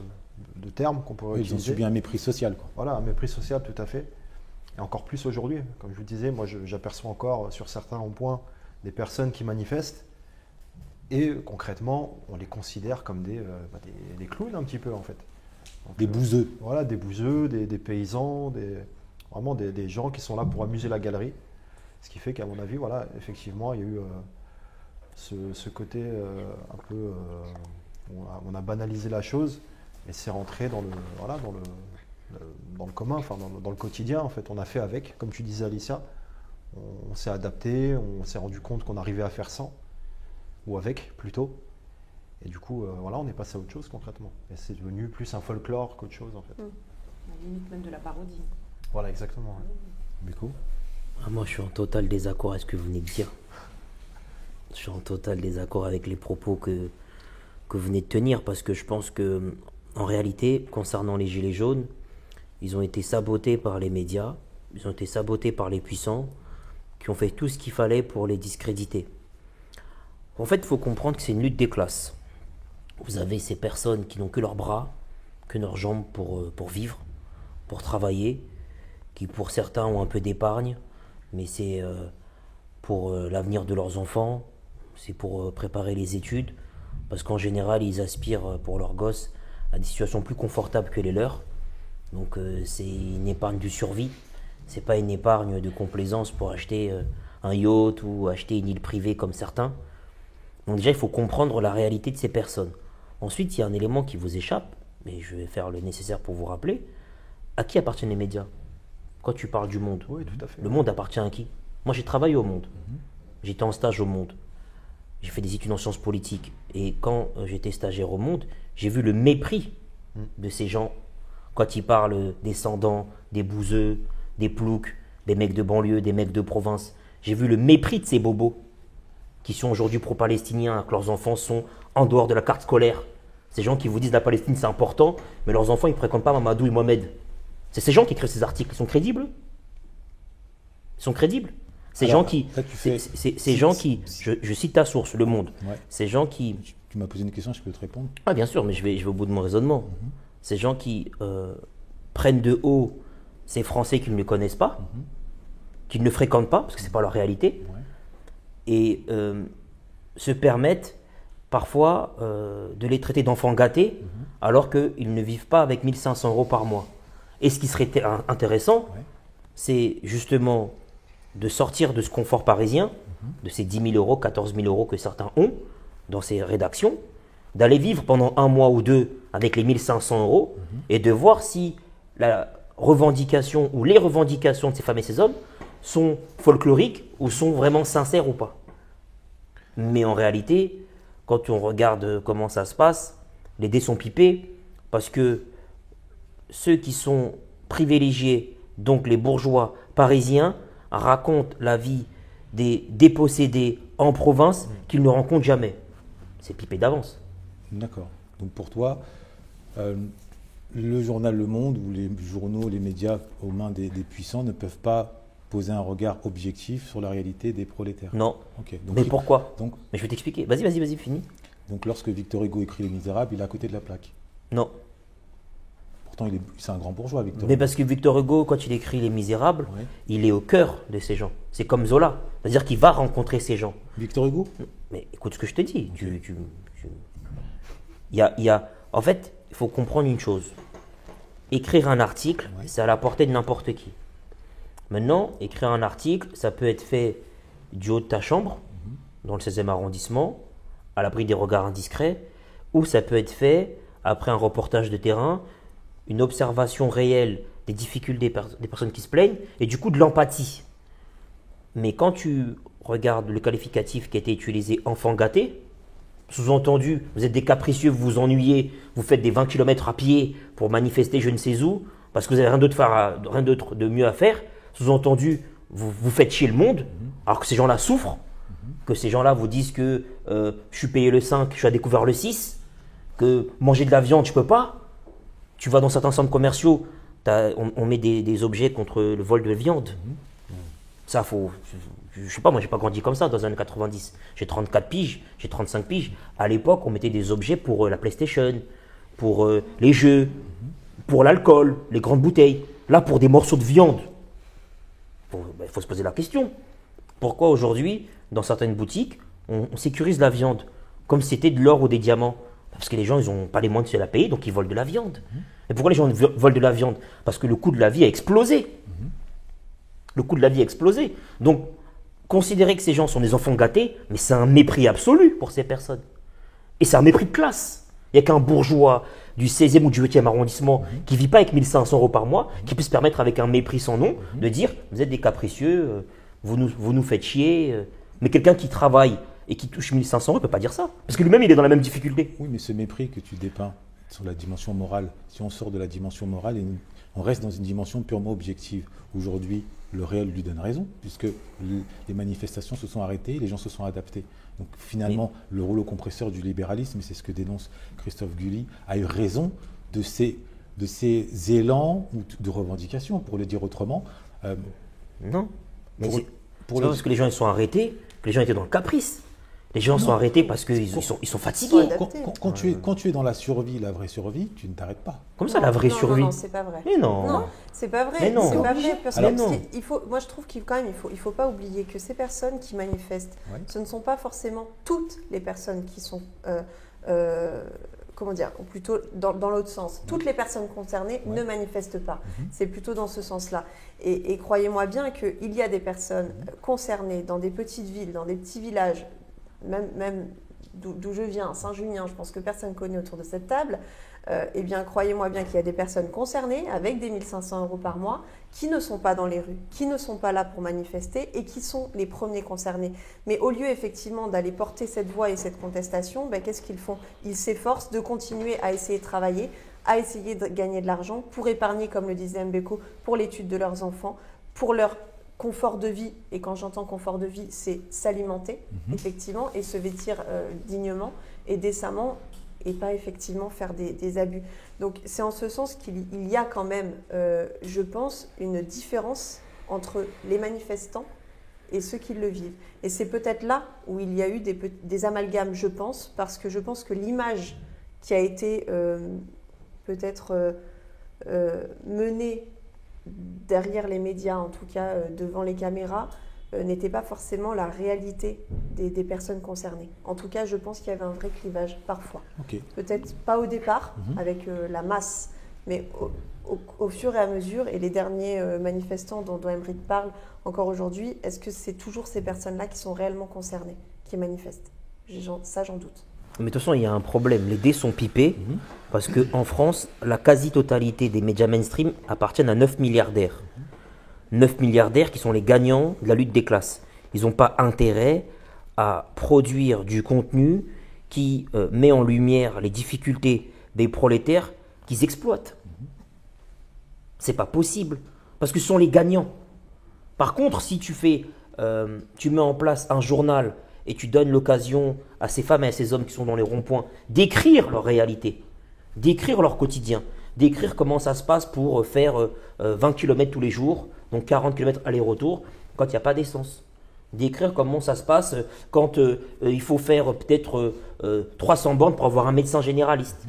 termes qu'on pourrait utiliser. Ils ont subi un mépris social, quoi. Voilà, un mépris social, tout à fait. Et encore plus aujourd'hui. Comme je vous disais, moi j'aperçois encore sur certains ronds-points des personnes qui manifestent et concrètement, on les considère comme des clowns un petit peu en fait. Donc, des bouseux. Voilà, des bouseux, des paysans, vraiment des gens qui sont là pour amuser la galerie. Ce qui fait qu'à mon avis, voilà, effectivement, il y a eu ce côté un peu... on a banalisé la chose et c'est rentré dans le commun, enfin dans le quotidien en fait. On a fait avec, comme tu disais Alicia, on s'est adapté, on s'est rendu compte qu'on arrivait à faire sans, ou avec plutôt. Et du coup, voilà, on est passé à autre chose concrètement. Et c'est devenu plus un folklore qu'autre chose en fait. La limite même de la parodie. Voilà, exactement. Ouais. Du coup moi, je suis en total désaccord avec ce que vous venez de dire. Je suis en total désaccord avec les propos que vous venez de tenir, parce que je pense que, en réalité, concernant les Gilets jaunes, ils ont été sabotés par les médias, ils ont été sabotés par les puissants, qui ont fait tout ce qu'il fallait pour les discréditer. En fait, il faut comprendre que c'est une lutte des classes. Vous avez ces personnes qui n'ont que leurs bras, que leurs jambes pour vivre, pour travailler, qui pour certains ont un peu d'épargne, mais c'est pour l'avenir de leurs enfants, c'est pour préparer les études, parce qu'en général, ils aspirent pour leurs gosses à des situations plus confortables que les leurs. Donc c'est une épargne de survie, c'est pas une épargne de complaisance pour acheter un yacht ou acheter une île privée comme certains. Donc déjà, il faut comprendre la réalité de ces personnes. Ensuite, il y a un élément qui vous échappe, mais je vais faire le nécessaire pour vous rappeler. À qui appartiennent les médias? Quand tu parles du monde, Oui, tout à fait. le monde appartient à qui? Moi, j'ai travaillé au monde. J'étais en stage au monde. J'ai fait des études en sciences politiques. Et quand j'étais stagiaire au monde, j'ai vu le mépris de ces gens quand ils parlent des Sandans, des Bouzeux, des Ploucs, des mecs de banlieue, des mecs de province. J'ai vu le mépris de ces bobos qui sont aujourd'hui pro-palestiniens, que leurs enfants sont en dehors de la carte scolaire. Ces gens qui vous disent la Palestine c'est important, mais leurs enfants ils ne fréquentent pas Mamadou et Mohamed. C'est ces gens qui écrivent ces articles. Ils sont crédibles? Ils sont crédibles? Ces Alors, gens qui, là, tu fais- ces gens qui, je cite ta source, Le Monde. Ouais. Ces gens qui, Tu m'as posé une question, je peux te répondre. ah bien sûr, mais je vais au bout de mon raisonnement. Ces gens qui prennent de haut ces Français qui ne les connaissent pas, qui ne le fréquentent pas, parce que c'est pas leur réalité, Ouais. et se permettent parfois de les traiter d'enfants gâtés, alors qu'ils ne vivent pas avec 1500 € par mois. Et ce qui serait intéressant, Ouais. c'est justement de sortir de ce confort parisien, de ces 10 000 €, 14 000 € que certains ont dans ces rédactions, d'aller vivre pendant un mois ou deux avec les 1500 € et de voir si la revendication ou les revendications de ces femmes et ces hommes sont folkloriques ou sont vraiment sincères ou pas. Mais en réalité, quand on regarde comment ça se passe, les dés sont pipés parce que ceux qui sont privilégiés, donc les bourgeois parisiens, racontent la vie des dépossédés en province qu'ils ne rencontrent jamais. C'est pipé d'avance. D'accord. Donc pour toi, le journal Le Monde ou les journaux, les médias aux mains des puissants ne peuvent pas poser un regard objectif sur la réalité des prolétaires. Non. Ok. Mais pourquoi? donc, Mais je vais t'expliquer. Vas-y, finis. donc lorsque Victor Hugo écrit Les Misérables, il est à côté de la plaque. Non. Pourtant, c'est un grand bourgeois, Victor Mais Hugo. parce que Victor Hugo, quand il écrit Les Misérables, Ouais. il est au cœur de ces gens. C'est comme Zola. C'est-à-dire qu'il va rencontrer ces gens. Victor Hugo? Mais écoute ce que je te dis. En fait, il faut comprendre une chose. Écrire un article, Ouais. c'est à la portée de n'importe qui. Maintenant, écrire un article, ça peut être fait du haut de ta chambre, dans le 16e arrondissement, à l'abri des regards indiscrets, ou ça peut être fait après un reportage de terrain, une observation réelle des difficultés des personnes qui se plaignent, et du coup de l'empathie. Mais quand tu regardes le qualificatif qui a été utilisé, enfant gâté, sous-entendu, vous êtes des capricieux, vous vous ennuyez, vous faites des 20 km à pied pour manifester je ne sais où, parce que vous n'avez rien d'autre de mieux à faire, sous-entendu, vous faites chier le monde, alors que ces gens-là souffrent, que ces gens-là vous disent que je suis payé le 5, je suis à découvert le 6, que manger de la viande, je peux pas. Tu vas dans certains centres commerciaux, on met des objets contre le vol de viande. Ça, je sais pas, moi j'ai pas grandi comme ça dans les années 90. J'ai 34 piges, j'ai 35 piges. À l'époque, on mettait des objets pour la PlayStation, pour les jeux, pour l'alcool, les grandes bouteilles. Là, pour des morceaux de viande. Il faut se poser la question. Pourquoi aujourd'hui, dans certaines boutiques, on sécurise la viande comme si c'était de l'or ou des diamants? Parce que les gens, ils n'ont pas les moyens de se la payer, donc ils volent de la viande. Et pourquoi les gens volent de la viande? Parce que le coût de la vie a explosé. Le coût de la vie a explosé. Donc, considérer que ces gens sont des enfants gâtés, mais c'est un mépris absolu pour ces personnes. Et c'est un mépris de classe. Il n'y a qu'un bourgeois du 16e ou du 8e arrondissement qui ne vit pas avec 1500 € par mois, qui peut se permettre avec un mépris sans nom de dire « vous êtes des capricieux, vous nous faites chier ». Mais quelqu'un qui travaille et qui touche 1500 € ne peut pas dire ça. Parce que lui-même, il est dans la même difficulté. Oui, mais ce mépris que tu dépeins sur la dimension morale, si on sort de la dimension morale et on reste dans une dimension purement objective, aujourd'hui, le réel lui donne raison, puisque les manifestations se sont arrêtées, les gens se sont adaptés. Donc finalement, le rouleau compresseur du libéralisme, et c'est ce que dénonce Christophe Guilly, a eu raison de ces de ces élans ou de revendications, pour le dire autrement. Non. Mais Pour- c'est pour c'est le- pas parce que les gens ils sont arrêtés que les gens étaient dans le caprice. Les gens sont arrêtés parce qu'ils sont Ils sont fatigués. adaptés. Quand tu es dans la survie, la vraie survie, tu ne t'arrêtes pas. Comme ça, la vraie Non, survie. Non, c'est pas vrai. Mais non. Non, c'est pas vrai. Mais non. C'est pas vrai parce Alors que non. moi je trouve qu'il faut pas oublier que ces personnes qui manifestent, Ouais. ce ne sont pas forcément toutes les personnes qui sont comment dire, ou plutôt dans l'autre sens. Toutes les personnes concernées ne manifestent pas. C'est plutôt dans ce sens-là. Et croyez-moi bien qu'il y a des personnes concernées dans des petites villes, dans des petits villages, même d'où je viens, Saint-Junien, je pense que personne ne connaît autour de cette table, eh bien, croyez-moi bien qu'il y a des personnes concernées avec des 1 500 € par mois qui ne sont pas dans les rues, qui ne sont pas là pour manifester et qui sont les premiers concernés. Mais au lieu effectivement d'aller porter cette voix et cette contestation, ben, qu'est-ce qu'ils font? Ils s'efforcent de continuer à essayer de travailler, à essayer de gagner de l'argent pour épargner, comme le disait Mbeko, pour l'étude de leurs enfants, pour leur confort de vie. Et quand j'entends confort de vie, c'est s'alimenter, effectivement, et se vêtir dignement et décemment, et pas effectivement faire des abus. Donc c'est en ce sens qu'il y a quand même, je pense, une différence entre les manifestants et ceux qui le vivent. Et c'est peut-être là où il y a eu des amalgames, je pense, parce que je pense que l'image qui a été peut-être menée derrière les médias, en tout cas devant les caméras, n'était pas forcément la réalité des personnes concernées. En tout cas, je pense qu'il y avait un vrai clivage parfois. Ok. Peut-être pas au départ, avec la masse, mais au fur et à mesure, et les derniers manifestants dont Emeric parle encore aujourd'hui, est-ce que c'est toujours ces personnes-là qui sont réellement concernées, qui manifestent? Ça, j'en doute. Mais de toute façon, il y a un problème. Les dés sont pipés parce qu'en France, la quasi-totalité des médias mainstream appartiennent à 9 milliardaires. 9 milliardaires qui sont les gagnants de la lutte des classes. Ils n'ont pas intérêt à produire du contenu qui met en lumière les difficultés des prolétaires qu'ils exploitent. C'est pas possible parce que ce sont les gagnants. Par contre, si tu mets en place un journal et tu donnes l'occasion à ces femmes et à ces hommes qui sont dans les ronds-points d'écrire leur réalité, d'écrire leur quotidien, d'écrire comment ça se passe pour faire 20 km tous les jours, donc 40 km aller-retour, quand il n'y a pas d'essence. D'écrire comment ça se passe quand il faut faire peut-être 300 bornes pour avoir un médecin généraliste.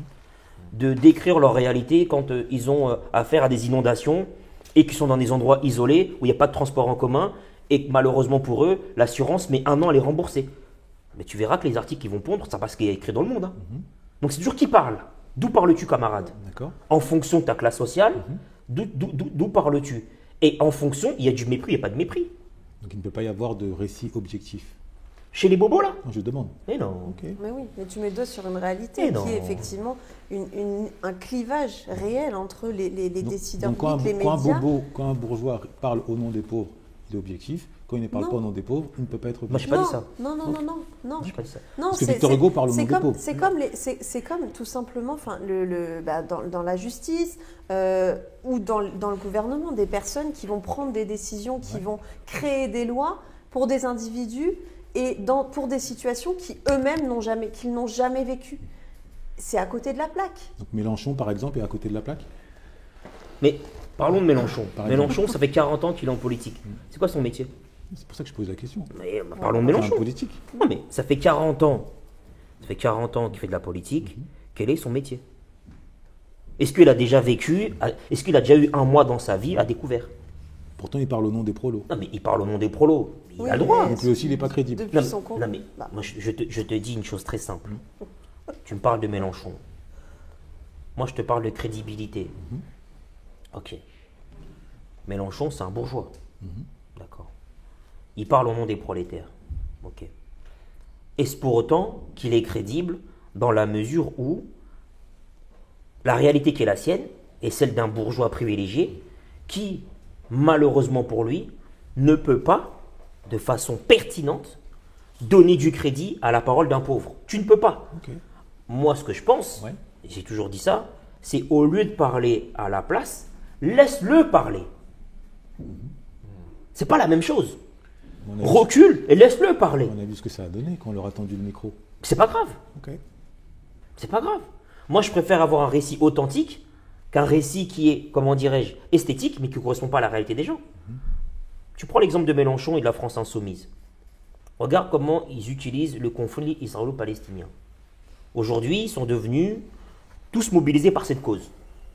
De décrire leur réalité quand ils ont affaire à des inondations et qu'ils sont dans des endroits isolés où il n'y a pas de transport en commun et que malheureusement pour eux, l'assurance met 1 an à les rembourser. Mais tu verras que les articles qu'ils vont pondre, c'est parce qu'il y a écrit dans le Monde. Hein. Donc c'est toujours qui parle. D'où parles-tu, camarade? D'accord. En fonction de ta classe sociale, d'où parles-tu? Et en fonction, il y a du mépris, il n'y a pas de mépris. Donc il ne peut pas y avoir de récit objectif. Chez les bobos, là? Non, je demande. Mais non. Ok. Mais oui, mais tu mets deux sur une réalité Mais qui non. est effectivement un clivage réel entre les décideurs Donc quand publics, les un médias. quand un bourgeois parle au nom des pauvres, il est objectif. Quand il ne parle Non. pas au nom des pauvres, il ne peut pas être Moi, je objectif. n'ai pas dit ça. Non. Je n'ai pas dit ça. Non, Parce que Victor Hugo parle au nom des pauvres. C'est comme tout simplement, enfin, dans la justice ou dans le gouvernement, des personnes qui vont prendre des décisions, qui vont créer des lois pour des individus et pour des situations qui eux-mêmes n'ont jamais vécues. C'est à côté de la plaque. Donc Mélenchon, par exemple, est à côté de la plaque. Mais parlons de Mélenchon. Par exemple. Mélenchon, ça fait 40 ans qu'il est en politique. C'est quoi son métier? C'est pour ça que je pose la question. Mais, parlons de Enfin, Mélenchon. politique. Non, mais ça fait 40 ans. Ça fait 40 ans qu'il fait de la politique. Quel est son métier? Est-ce qu'il a déjà vécu, est-ce qu'il a déjà eu un mois dans sa vie à découvert? Pourtant, il parle au nom des prolos. Non, mais il parle au nom des prolos. Il Oui, a le droit. mais- Donc lui aussi, il n'est pas crédible. Depuis Non, son compte. non, mais Bah. moi, je te dis une chose très simple. Tu me parles de Mélenchon. Moi, je te parle de crédibilité. Ok. Mélenchon, c'est un bourgeois. D'accord. Il parle au nom des prolétaires. Ok. Est-ce pour autant qu'il est crédible dans la mesure où la réalité qui est la sienne est celle d'un bourgeois privilégié qui, malheureusement pour lui, ne peut pas, de façon pertinente, donner du crédit à la parole d'un pauvre. Tu ne peux pas. Ok. Moi, ce que je pense, Ouais. et j'ai toujours dit ça, c'est au lieu de parler à la place, laisse-le parler. C'est pas la même chose. On a, vu, Recule et laisse-le parler. on a vu ce que ça a donné quand on leur a tendu le micro. C'est pas grave. Ok. C'est pas grave. Moi, je préfère avoir un récit authentique qu'un récit qui est, comment dirais-je, esthétique, mais qui ne correspond pas à la réalité des gens. Tu prends l'exemple de Mélenchon et de la France insoumise. Regarde comment ils utilisent le conflit israélo-palestinien. Aujourd'hui, ils sont devenus tous mobilisés par cette cause.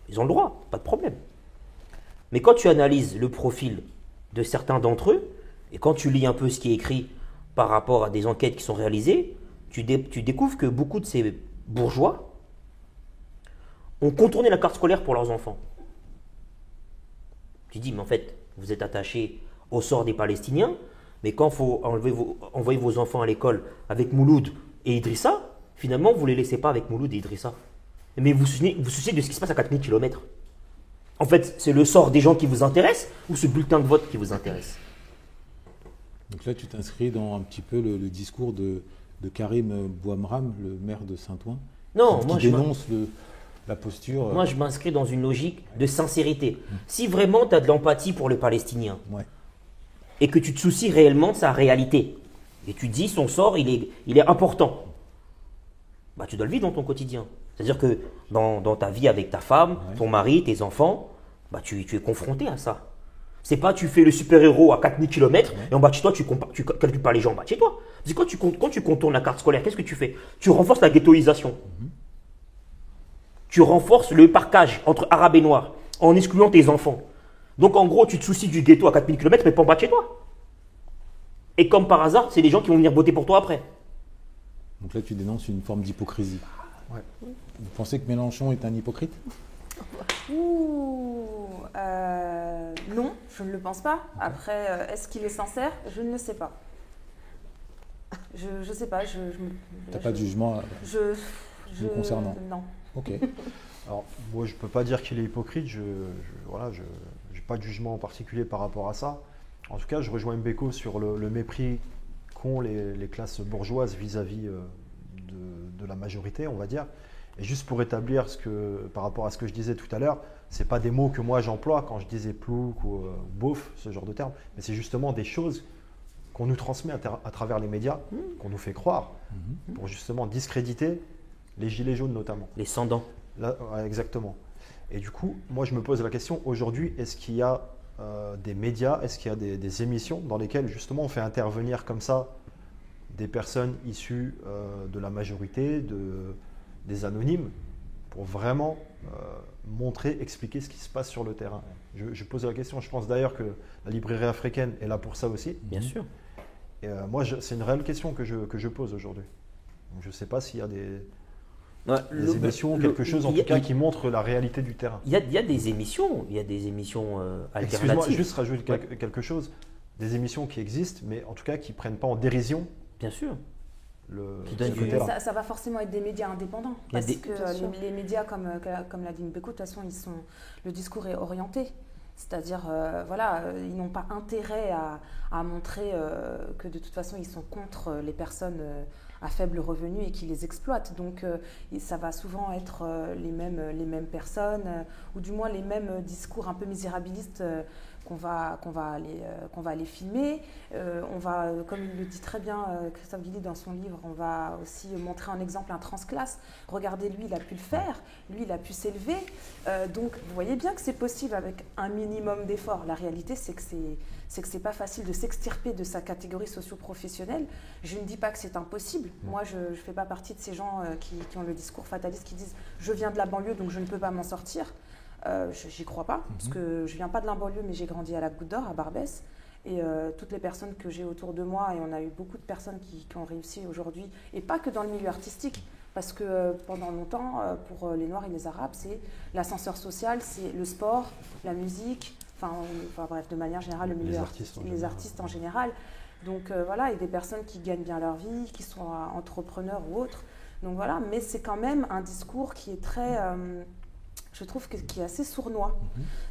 Ils ont le droit, pas de problème. Mais quand tu analyses le profil de certains d'entre eux, et quand tu lis un peu ce qui est écrit par rapport à des enquêtes qui sont réalisées, tu découvres que beaucoup de ces bourgeois ont contourné la carte scolaire pour leurs enfants. Tu dis, mais en fait, vous êtes attaché au sort des Palestiniens, mais quand il faut envoyer vos enfants à l'école avec Mouloud et Idrissa, finalement, vous ne les laissez pas avec Mouloud et Idrissa. Mais vous vous souciez de ce qui se passe à 4000 km. En fait, c'est le sort des gens qui vous intéresse ou ce bulletin de vote qui vous intéresse? Donc là, tu t'inscris dans un petit peu le discours de Karim Bouamram, le maire de Saint-Ouen, qui dénonce la posture. Moi, je m'inscris dans une logique de sincérité. Si vraiment tu as de l'empathie pour le Palestinien, et que tu te soucies réellement de sa réalité, et tu te dis son sort, il est important, bah, tu dois le vivre dans ton quotidien. C'est-à-dire que dans ta vie avec ta femme, ton mari, tes enfants, bah, tu es confronté à ça. C'est pas tu fais le super-héros à 4000 km et en bas de chez toi, tu calcules pas les gens en bas de chez toi. Parce que quand tu contournes la carte scolaire, qu'est-ce que tu fais? Tu renforces la ghettoisation. Tu renforces le parcage entre arabes et noirs en excluant tes enfants. Donc en gros, tu te soucies du ghetto à 4000 km mais pas en bas de chez toi. Et comme par hasard, c'est les gens qui vont venir voter pour toi après. Donc là, tu dénonces une forme d'hypocrisie. Ouais. Vous pensez que Mélenchon est un hypocrite? Non, je ne le pense pas. Après, est-ce qu'il est sincère? Je ne le sais pas. Je ne sais pas. Tu n'as pas de jugement concernant? Non. Ok. Alors, moi, je ne peux pas dire qu'il est hypocrite. Je n'ai pas de jugement en particulier par rapport à ça. En tout cas, je rejoins Mbeko sur le mépris qu'ont les classes bourgeoises vis-à-vis de la majorité, on va dire. Et juste pour établir par rapport à ce que je disais tout à l'heure, ce n'est pas des mots que moi j'emploie quand je disais plouc ou beauf, ce genre de termes, mais c'est justement des choses qu'on nous transmet à travers les médias, qu'on nous fait croire, pour justement discréditer les gilets jaunes notamment. Les sans-dents. Là, ouais, exactement. Et du coup, moi je me pose la question, aujourd'hui, est-ce qu'il y a des médias, est-ce qu'il y a des émissions dans lesquelles justement on fait intervenir comme ça des personnes issues de la majorité, des anonymes, pour vraiment montrer, expliquer ce qui se passe sur le terrain. Je pose la question, je pense d'ailleurs que la librairie africaine est là pour ça aussi. Bien sûr. Et moi, c'est une réelle question que je pose aujourd'hui. Donc, je ne sais pas s'il y a des émissions, quelque chose en tout cas qui montre la réalité du terrain. Il y a des émissions, alternatives. Excuse-moi, juste rajouter quelque chose. Des émissions qui existent, mais en tout cas qui ne prennent pas en dérision. Bien sûr. Ça va forcément être des médias indépendants. Parce que les médias, comme l'a dit Mbeko, de toute façon, le discours est orienté. C'est-à-dire, ils n'ont pas intérêt à montrer que de toute façon, ils sont contre les personnes à faible revenu et qui les exploitent. Donc, ça va souvent être les mêmes personnes, ou du moins les mêmes discours un peu misérabilistes qu'on va aller filmer. On va, comme il le dit très bien Christophe Guilly dans son livre, on va aussi montrer en exemple un transclasse. Regardez, lui, il a pu le faire, lui, il a pu s'élever. Donc, vous voyez bien que c'est possible avec un minimum d'effort. La réalité, c'est que c'est pas facile de s'extirper de sa catégorie socio-professionnelle. Je ne dis pas que c'est impossible. Moi, je ne fais pas partie de ces gens qui ont le discours fataliste, qui disent « je viens de la banlieue, donc je ne peux pas m'en sortir ». J'y crois pas, parce que je viens pas de la banlieue, mais j'ai grandi à la Goutte d'Or, à Barbès. Et toutes les personnes que j'ai autour de moi, et on a eu beaucoup de personnes qui ont réussi aujourd'hui, et pas que dans le milieu artistique, parce que pendant longtemps, pour les Noirs et les Arabes, c'est l'ascenseur social, c'est le sport, la musique, enfin bref, de manière générale, le milieu les artistes en général. Donc et des personnes qui gagnent bien leur vie, qui sont entrepreneurs ou autres. Donc voilà, mais c'est quand même un discours qui est très... je trouve qui est assez sournois,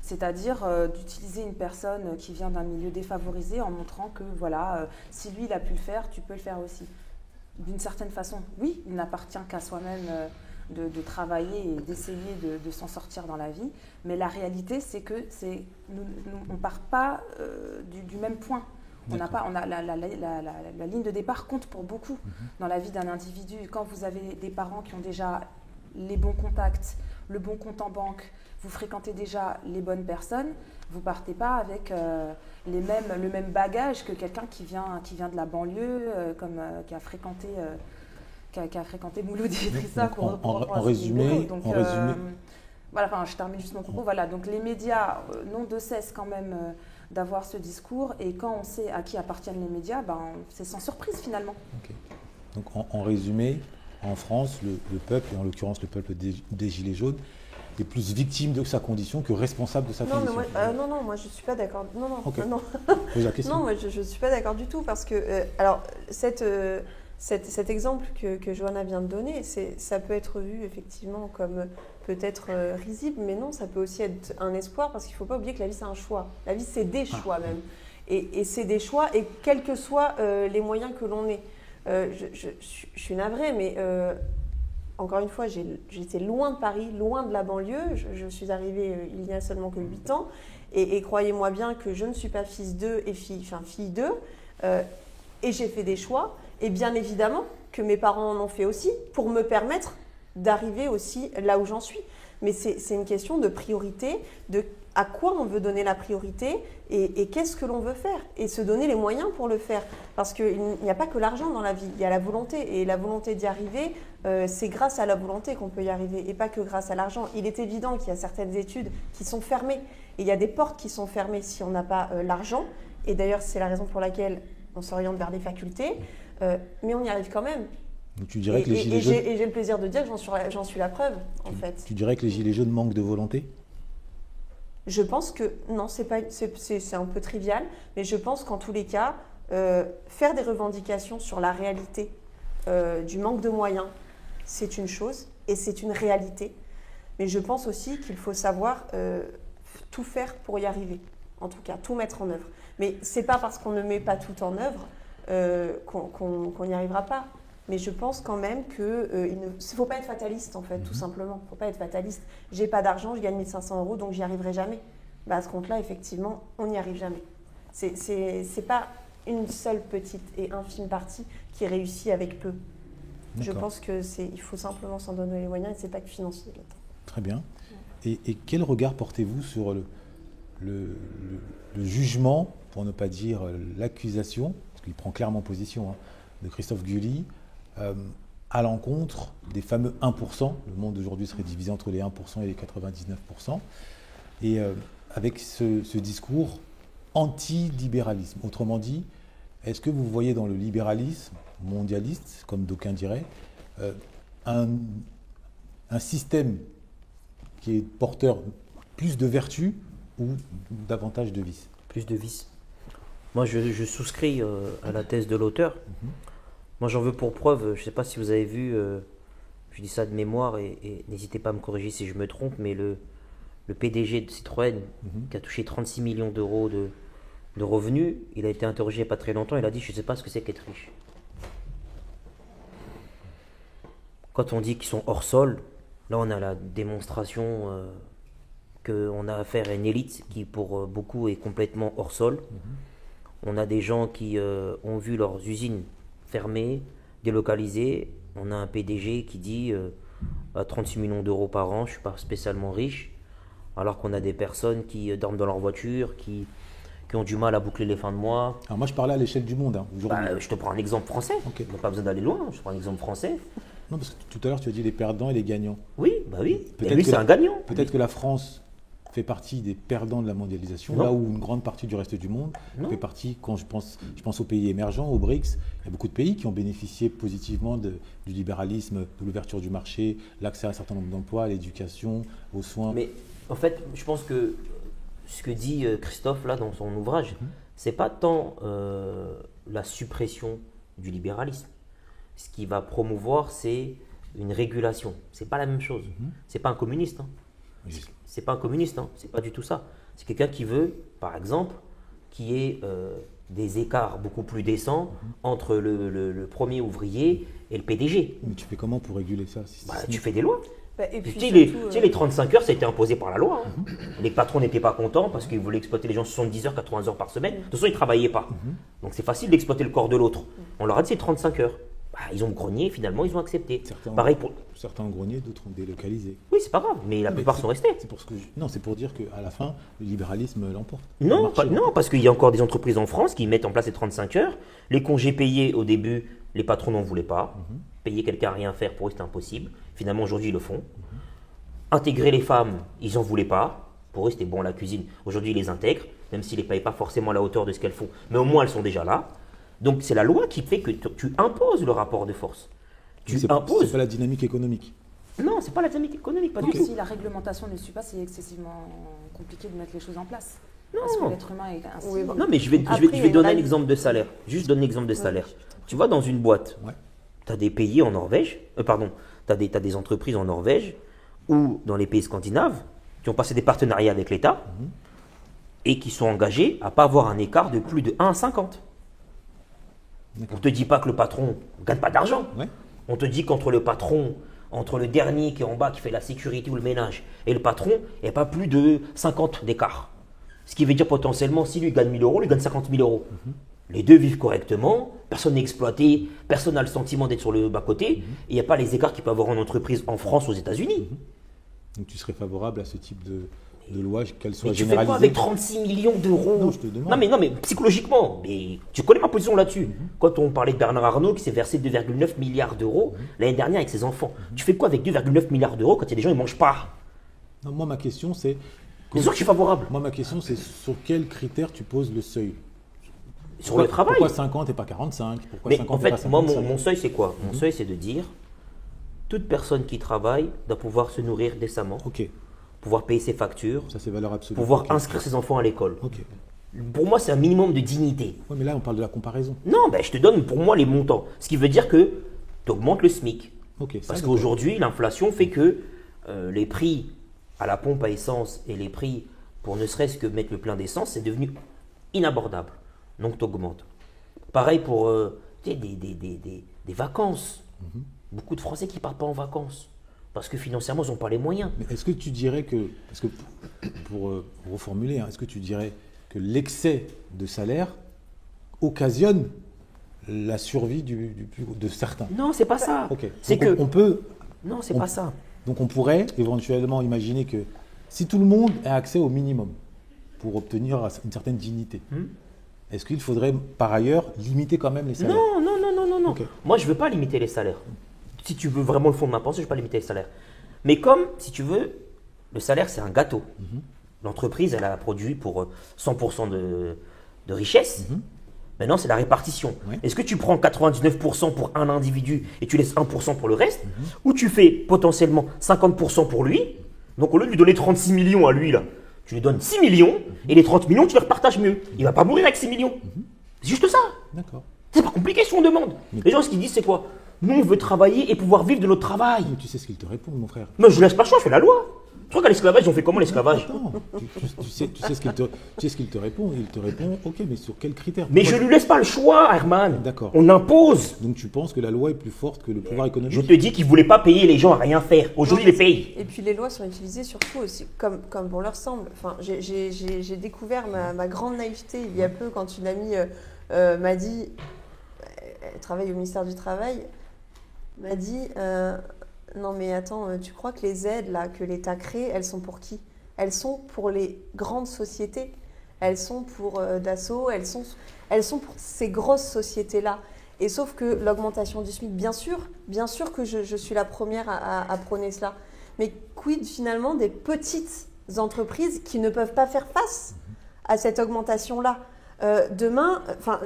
c'est-à-dire d'utiliser une personne qui vient d'un milieu défavorisé en montrant que si lui il a pu le faire, tu peux le faire aussi. D'une certaine façon, oui, il n'appartient qu'à soi-même de travailler et d'essayer de s'en sortir dans la vie, mais la réalité c'est que on ne part pas du même point. La ligne de départ compte pour beaucoup dans la vie d'un individu. Quand vous avez des parents qui ont déjà les bons contacts, le bon compte en banque, vous fréquentez déjà les bonnes personnes, vous ne partez pas avec le même bagage que quelqu'un qui vient de la banlieue, qui a fréquenté Mouloud Idrissa pour en résumé, voilà, enfin, je termine juste mon propos. Voilà, donc les médias n'ont de cesse quand même d'avoir ce discours, et quand on sait à qui appartiennent les médias, c'est sans surprise finalement. Okay. Donc en résumé, en France, le peuple, et en l'occurrence le peuple des Gilets jaunes, est plus victime de sa condition que responsable de sa condition. Non, moi je ne suis pas d'accord. Non. Pose la question. Non, moi je ne suis pas d'accord du tout, parce que, cet exemple que Johanna vient de donner, ça peut être vu effectivement comme peut-être risible, mais non, ça peut aussi être un espoir, parce qu'il ne faut pas oublier que la vie c'est un choix. La vie c'est des choix même. Et c'est des choix, et quels que soient les moyens que l'on ait. Je suis navrée, mais encore une fois, j'étais loin de Paris, loin de la banlieue. Je suis arrivée il y a seulement que 8 ans. Et croyez-moi bien que je ne suis pas fille d'eux et fille d'eux. Et j'ai fait des choix. Et bien évidemment que mes parents en ont fait aussi, pour me permettre d'arriver aussi là où j'en suis. Mais c'est une question de priorité, de à quoi on veut donner la priorité et qu'est-ce que l'on veut faire. Et se donner les moyens pour le faire. Parce qu'il n'y a pas que l'argent dans la vie, il y a la volonté. Et la volonté d'y arriver, c'est grâce à la volonté qu'on peut y arriver et pas que grâce à l'argent. Il est évident qu'il y a certaines études qui sont fermées. Et il y a des portes qui sont fermées si on n'a pas l'argent. Et d'ailleurs, c'est la raison pour laquelle on s'oriente vers des facultés. Mais on y arrive quand même. Donc tu dirais que les Gilets jaunes... Et j'ai le plaisir de dire que j'en suis la preuve, en fait. Tu dirais que les Gilets jaunes manquent de volonté ? Je pense que, non, c'est un peu trivial, mais je pense qu'en tous les cas, faire des revendications sur la réalité du manque de moyens, c'est une chose et c'est une réalité. Mais je pense aussi qu'il faut savoir tout faire pour y arriver, en tout cas, tout mettre en œuvre. Mais ce n'est pas parce qu'on ne met pas tout en œuvre qu'on n'y arrivera pas. Mais je pense quand même qu'il ne faut pas être fataliste, en fait, tout simplement. Il ne faut pas être fataliste. J'ai pas d'argent, je gagne 1 500 €, donc j'y arriverai jamais. À ce compte-là, effectivement, on n'y arrive jamais. C'est pas une seule petite et infime partie qui réussit avec peu. Je pense qu'il faut simplement s'en donner les moyens, et c'est pas que financier. Très bien. Et quel regard portez-vous sur le jugement, pour ne pas dire l'accusation, parce qu'il prend clairement position, de Christophe Guilluy, à l'encontre des fameux 1%. Le monde d'aujourd'hui serait divisé entre les 1% et les 99%. Et avec ce discours anti-libéralisme. Autrement dit, est-ce que vous voyez dans le libéralisme mondialiste, comme d'aucuns diraient, un système qui est porteur plus de vertus ou davantage de vices ? Plus de vices. Moi, je souscris à la thèse de l'auteur. Moi, j'en veux pour preuve, je ne sais pas si vous avez vu, je dis ça de mémoire et n'hésitez pas à me corriger si je me trompe, mais le PDG de Citroën, qui a touché 36 millions d'euros de revenus, il a été interrogé il n'y a pas très longtemps, il a dit « je ne sais pas ce que c'est qu'être riche ». Quand on dit qu'ils sont hors sol, là on a la démonstration qu'on a affaire à une élite qui pour beaucoup est complètement hors sol. On a des gens qui ont vu leurs usines fermées, délocalisées. On a un PDG qui dit à 36 millions d'euros par an, je ne suis pas spécialement riche. Alors qu'on a des personnes qui dorment dans leur voiture, qui ont du mal à boucler les fins de mois. Alors moi je parlais à l'échelle du monde. Je te prends un exemple français. Okay. On n'a pas besoin d'aller loin, je prends un exemple français. Non, parce que tout à l'heure tu as dit les perdants et les gagnants. Oui, oui. Et lui c'est un gagnant. Peut-être que la France fait partie des perdants de la mondialisation, là où une grande partie du reste du monde fait partie, quand je pense aux pays émergents, aux BRICS, il y a beaucoup de pays qui ont bénéficié positivement du libéralisme, de l'ouverture du marché, l'accès à un certain nombre d'emplois, à l'éducation, aux soins. Mais en fait, je pense que ce que dit Christophe là dans son ouvrage, c'est pas tant la suppression du libéralisme. Ce qu'il va promouvoir, c'est une régulation. C'est pas la même chose. C'est pas un communiste. C'est pas un communiste, c'est pas du tout ça. C'est quelqu'un qui veut, par exemple, qu'il y ait des écarts beaucoup plus décents entre le premier ouvrier et le PDG. Mais tu fais comment pour réguler ça Tu fais des lois. Et puis les 35 heures, ça a été imposé par la loi. Les patrons n'étaient pas contents parce qu'ils voulaient exploiter les gens 70 heures, 80 heures par semaine. De toute façon, ils ne travaillaient pas. Donc c'est facile d'exploiter le corps de l'autre. On leur a dit c'est 35 heures. Bah, ils ont grogné, finalement, ils ont accepté. Certains, Pareil pour. certains ont grogné, d'autres ont délocalisé. Oui, c'est pas grave, mais la Non, mais plupart sont restés. C'est pour ce que non, c'est pour dire qu'à la fin, le libéralisme l'emporte. Non, Le marché non, parce qu'il y a encore des entreprises en France qui mettent en place les 35 heures. Les congés payés au début, les patrons n'en voulaient pas. Payer quelqu'un à rien faire, pour eux, c'était impossible. Finalement, aujourd'hui, ils le font. Intégrer les femmes, ils n'en voulaient pas. Pour eux, c'était bon la cuisine. Aujourd'hui, ils les intègrent, même s'ils ne les payent pas forcément à la hauteur de ce qu'elles font. Mais au moins, elles sont déjà là. Donc, c'est la loi qui fait que tu imposes le rapport de force. Tu C'est imposes. pas la dynamique économique. Non, c'est pas la dynamique économique, pas Donc, du tout. si la réglementation ne suit pas, c'est excessivement compliqué de mettre les choses en place. Non. Parce que l'être humain est ainsi. Oui, bon. Non, mais je vais Après, il y a une donner un réalité. exemple de salaire. Juste donner l'exemple de salaire. je t'en prie. Tu vois, dans une boîte, Ouais. tu as des pays en Norvège, tu as des entreprises en Norvège ou dans les pays scandinaves qui ont passé des partenariats avec l'État et qui sont engagés à ne pas avoir un écart de plus de 1 à 50. On D'accord. ne te dit pas que le patron ne gagne pas d'argent. Ouais. On te dit qu'entre le patron, entre le dernier qui est en bas, qui fait la sécurité ou le ménage, et le patron, il n'y a pas plus de 50 d'écart. Ce qui veut dire potentiellement, si lui gagne 1 000 euros, lui gagne 50 000 euros. Les deux vivent correctement, personne n'est exploité, personne n'a le sentiment d'être sur le bas-côté, et il n'y a pas les écarts qu'il peut y avoir en entreprise en France, aux États-Unis. Donc tu serais favorable à ce type de loi, qu'elle soit Mais tu fais quoi généralisée. avec 36 millions d'euros? Non, je te demande. Non, mais psychologiquement, mais tu connais ma position là-dessus. Quand on parlait de Bernard Arnault qui s'est versé 2,9 milliards d'euros l'année dernière avec ses enfants, tu fais quoi avec 2,9 milliards d'euros quand il y a des gens qui ne mangent pas? Non, moi ma question c'est Bien sûr que je suis favorable. moi ma question c'est sur quels critères tu poses le seuil. Sur le travail. Pourquoi 50 et pas 45? Pourquoi Mais 50 en et pas fait, moi, 55? mon seuil, c'est quoi? Mon seuil, c'est de dire toute personne qui travaille doit pouvoir se nourrir décemment, Ok, pouvoir payer ses factures, ça c'est valeur absolue. pouvoir Ok. inscrire ses enfants à l'école. Ok. Pour moi, c'est un minimum de dignité. Ouais, mais là on parle de la comparaison. Non, ben, je te donne pour moi les montants. Ce qui veut dire que tu augmentes le SMIC. Ok. ça, Parce d'accord. qu'aujourd'hui, l'inflation fait que les prix à la pompe à essence et les prix pour ne serait-ce que mettre le plein d'essence, c'est devenu inabordable. Donc tu augmentes. Pareil pour tu sais, des vacances. Beaucoup de Français qui ne partent pas en vacances. Parce que financièrement, ils n'ont pas les moyens. Mais est-ce que tu dirais que, parce que pour reformuler, hein, est-ce que tu dirais que l'excès de salaire occasionne la survie de certains? Non, c'est pas ça. Ok. C'est Donc, que. on peut, Non, c'est on- pas ça. donc on pourrait éventuellement imaginer que si tout le monde a accès au minimum pour obtenir une certaine dignité, est-ce qu'il faudrait par ailleurs limiter quand même les salaires? Non, non, non, non, non, non. Ok. Moi, je ne veux pas limiter les salaires. Si tu veux vraiment le fond de ma pensée, je ne veux pas limiter les salaires. Mais comme, si tu veux, le salaire, c'est un gâteau. L'entreprise, elle a produit pour 100% de richesse. Maintenant, c'est la répartition. Ouais. Est-ce que tu prends 99% pour un individu et tu laisses 1% pour le reste? Ou tu fais potentiellement 50% pour lui? Donc, au lieu de lui donner 36 millions à lui, là, tu lui donnes 6 millions et les 30 millions, tu les repartages mieux. Il ne va pas mourir avec 6 millions. C'est juste ça. D'accord. C'est pas compliqué ce qu'on demande. Les gens, ce qu'ils disent, c'est quoi? Nous, on veut travailler et pouvoir vivre de notre travail. Mais tu sais ce qu'ils te répondent, mon frère. Mais je laisse pas le choix, je fais la loi. Tu vois qu'à l'esclavage, ils ont fait comment l'esclavage? Attends, tu sais ce qu'il te répond. Il te répond, ok, mais sur quels critères? Mais je Pourquoi- lui laisse pas le choix, Herman. D'accord. On impose. Donc tu penses que la loi est plus forte que le pouvoir économique? Je te dis qu'ils voulaient pas payer les gens à rien faire. Aujourd'hui, ils les payent. Et puis les lois sont utilisées surtout aussi comme bon leur semble. Enfin, j'ai découvert ma grande naïveté il y a peu quand une amie m'a dit, elle travaille au ministère du Travail, m'a dit non mais attends, tu crois que les aides là que l'État crée, elles sont pour qui? Elles sont pour les grandes sociétés, elles sont pour Dassault, elles sont pour ces grosses sociétés là. Et sauf que l'augmentation du SMIC, bien sûr que je suis la première à prôner cela. Mais quid finalement des petites entreprises qui ne peuvent pas faire face à cette augmentation-là? Demain, enfin,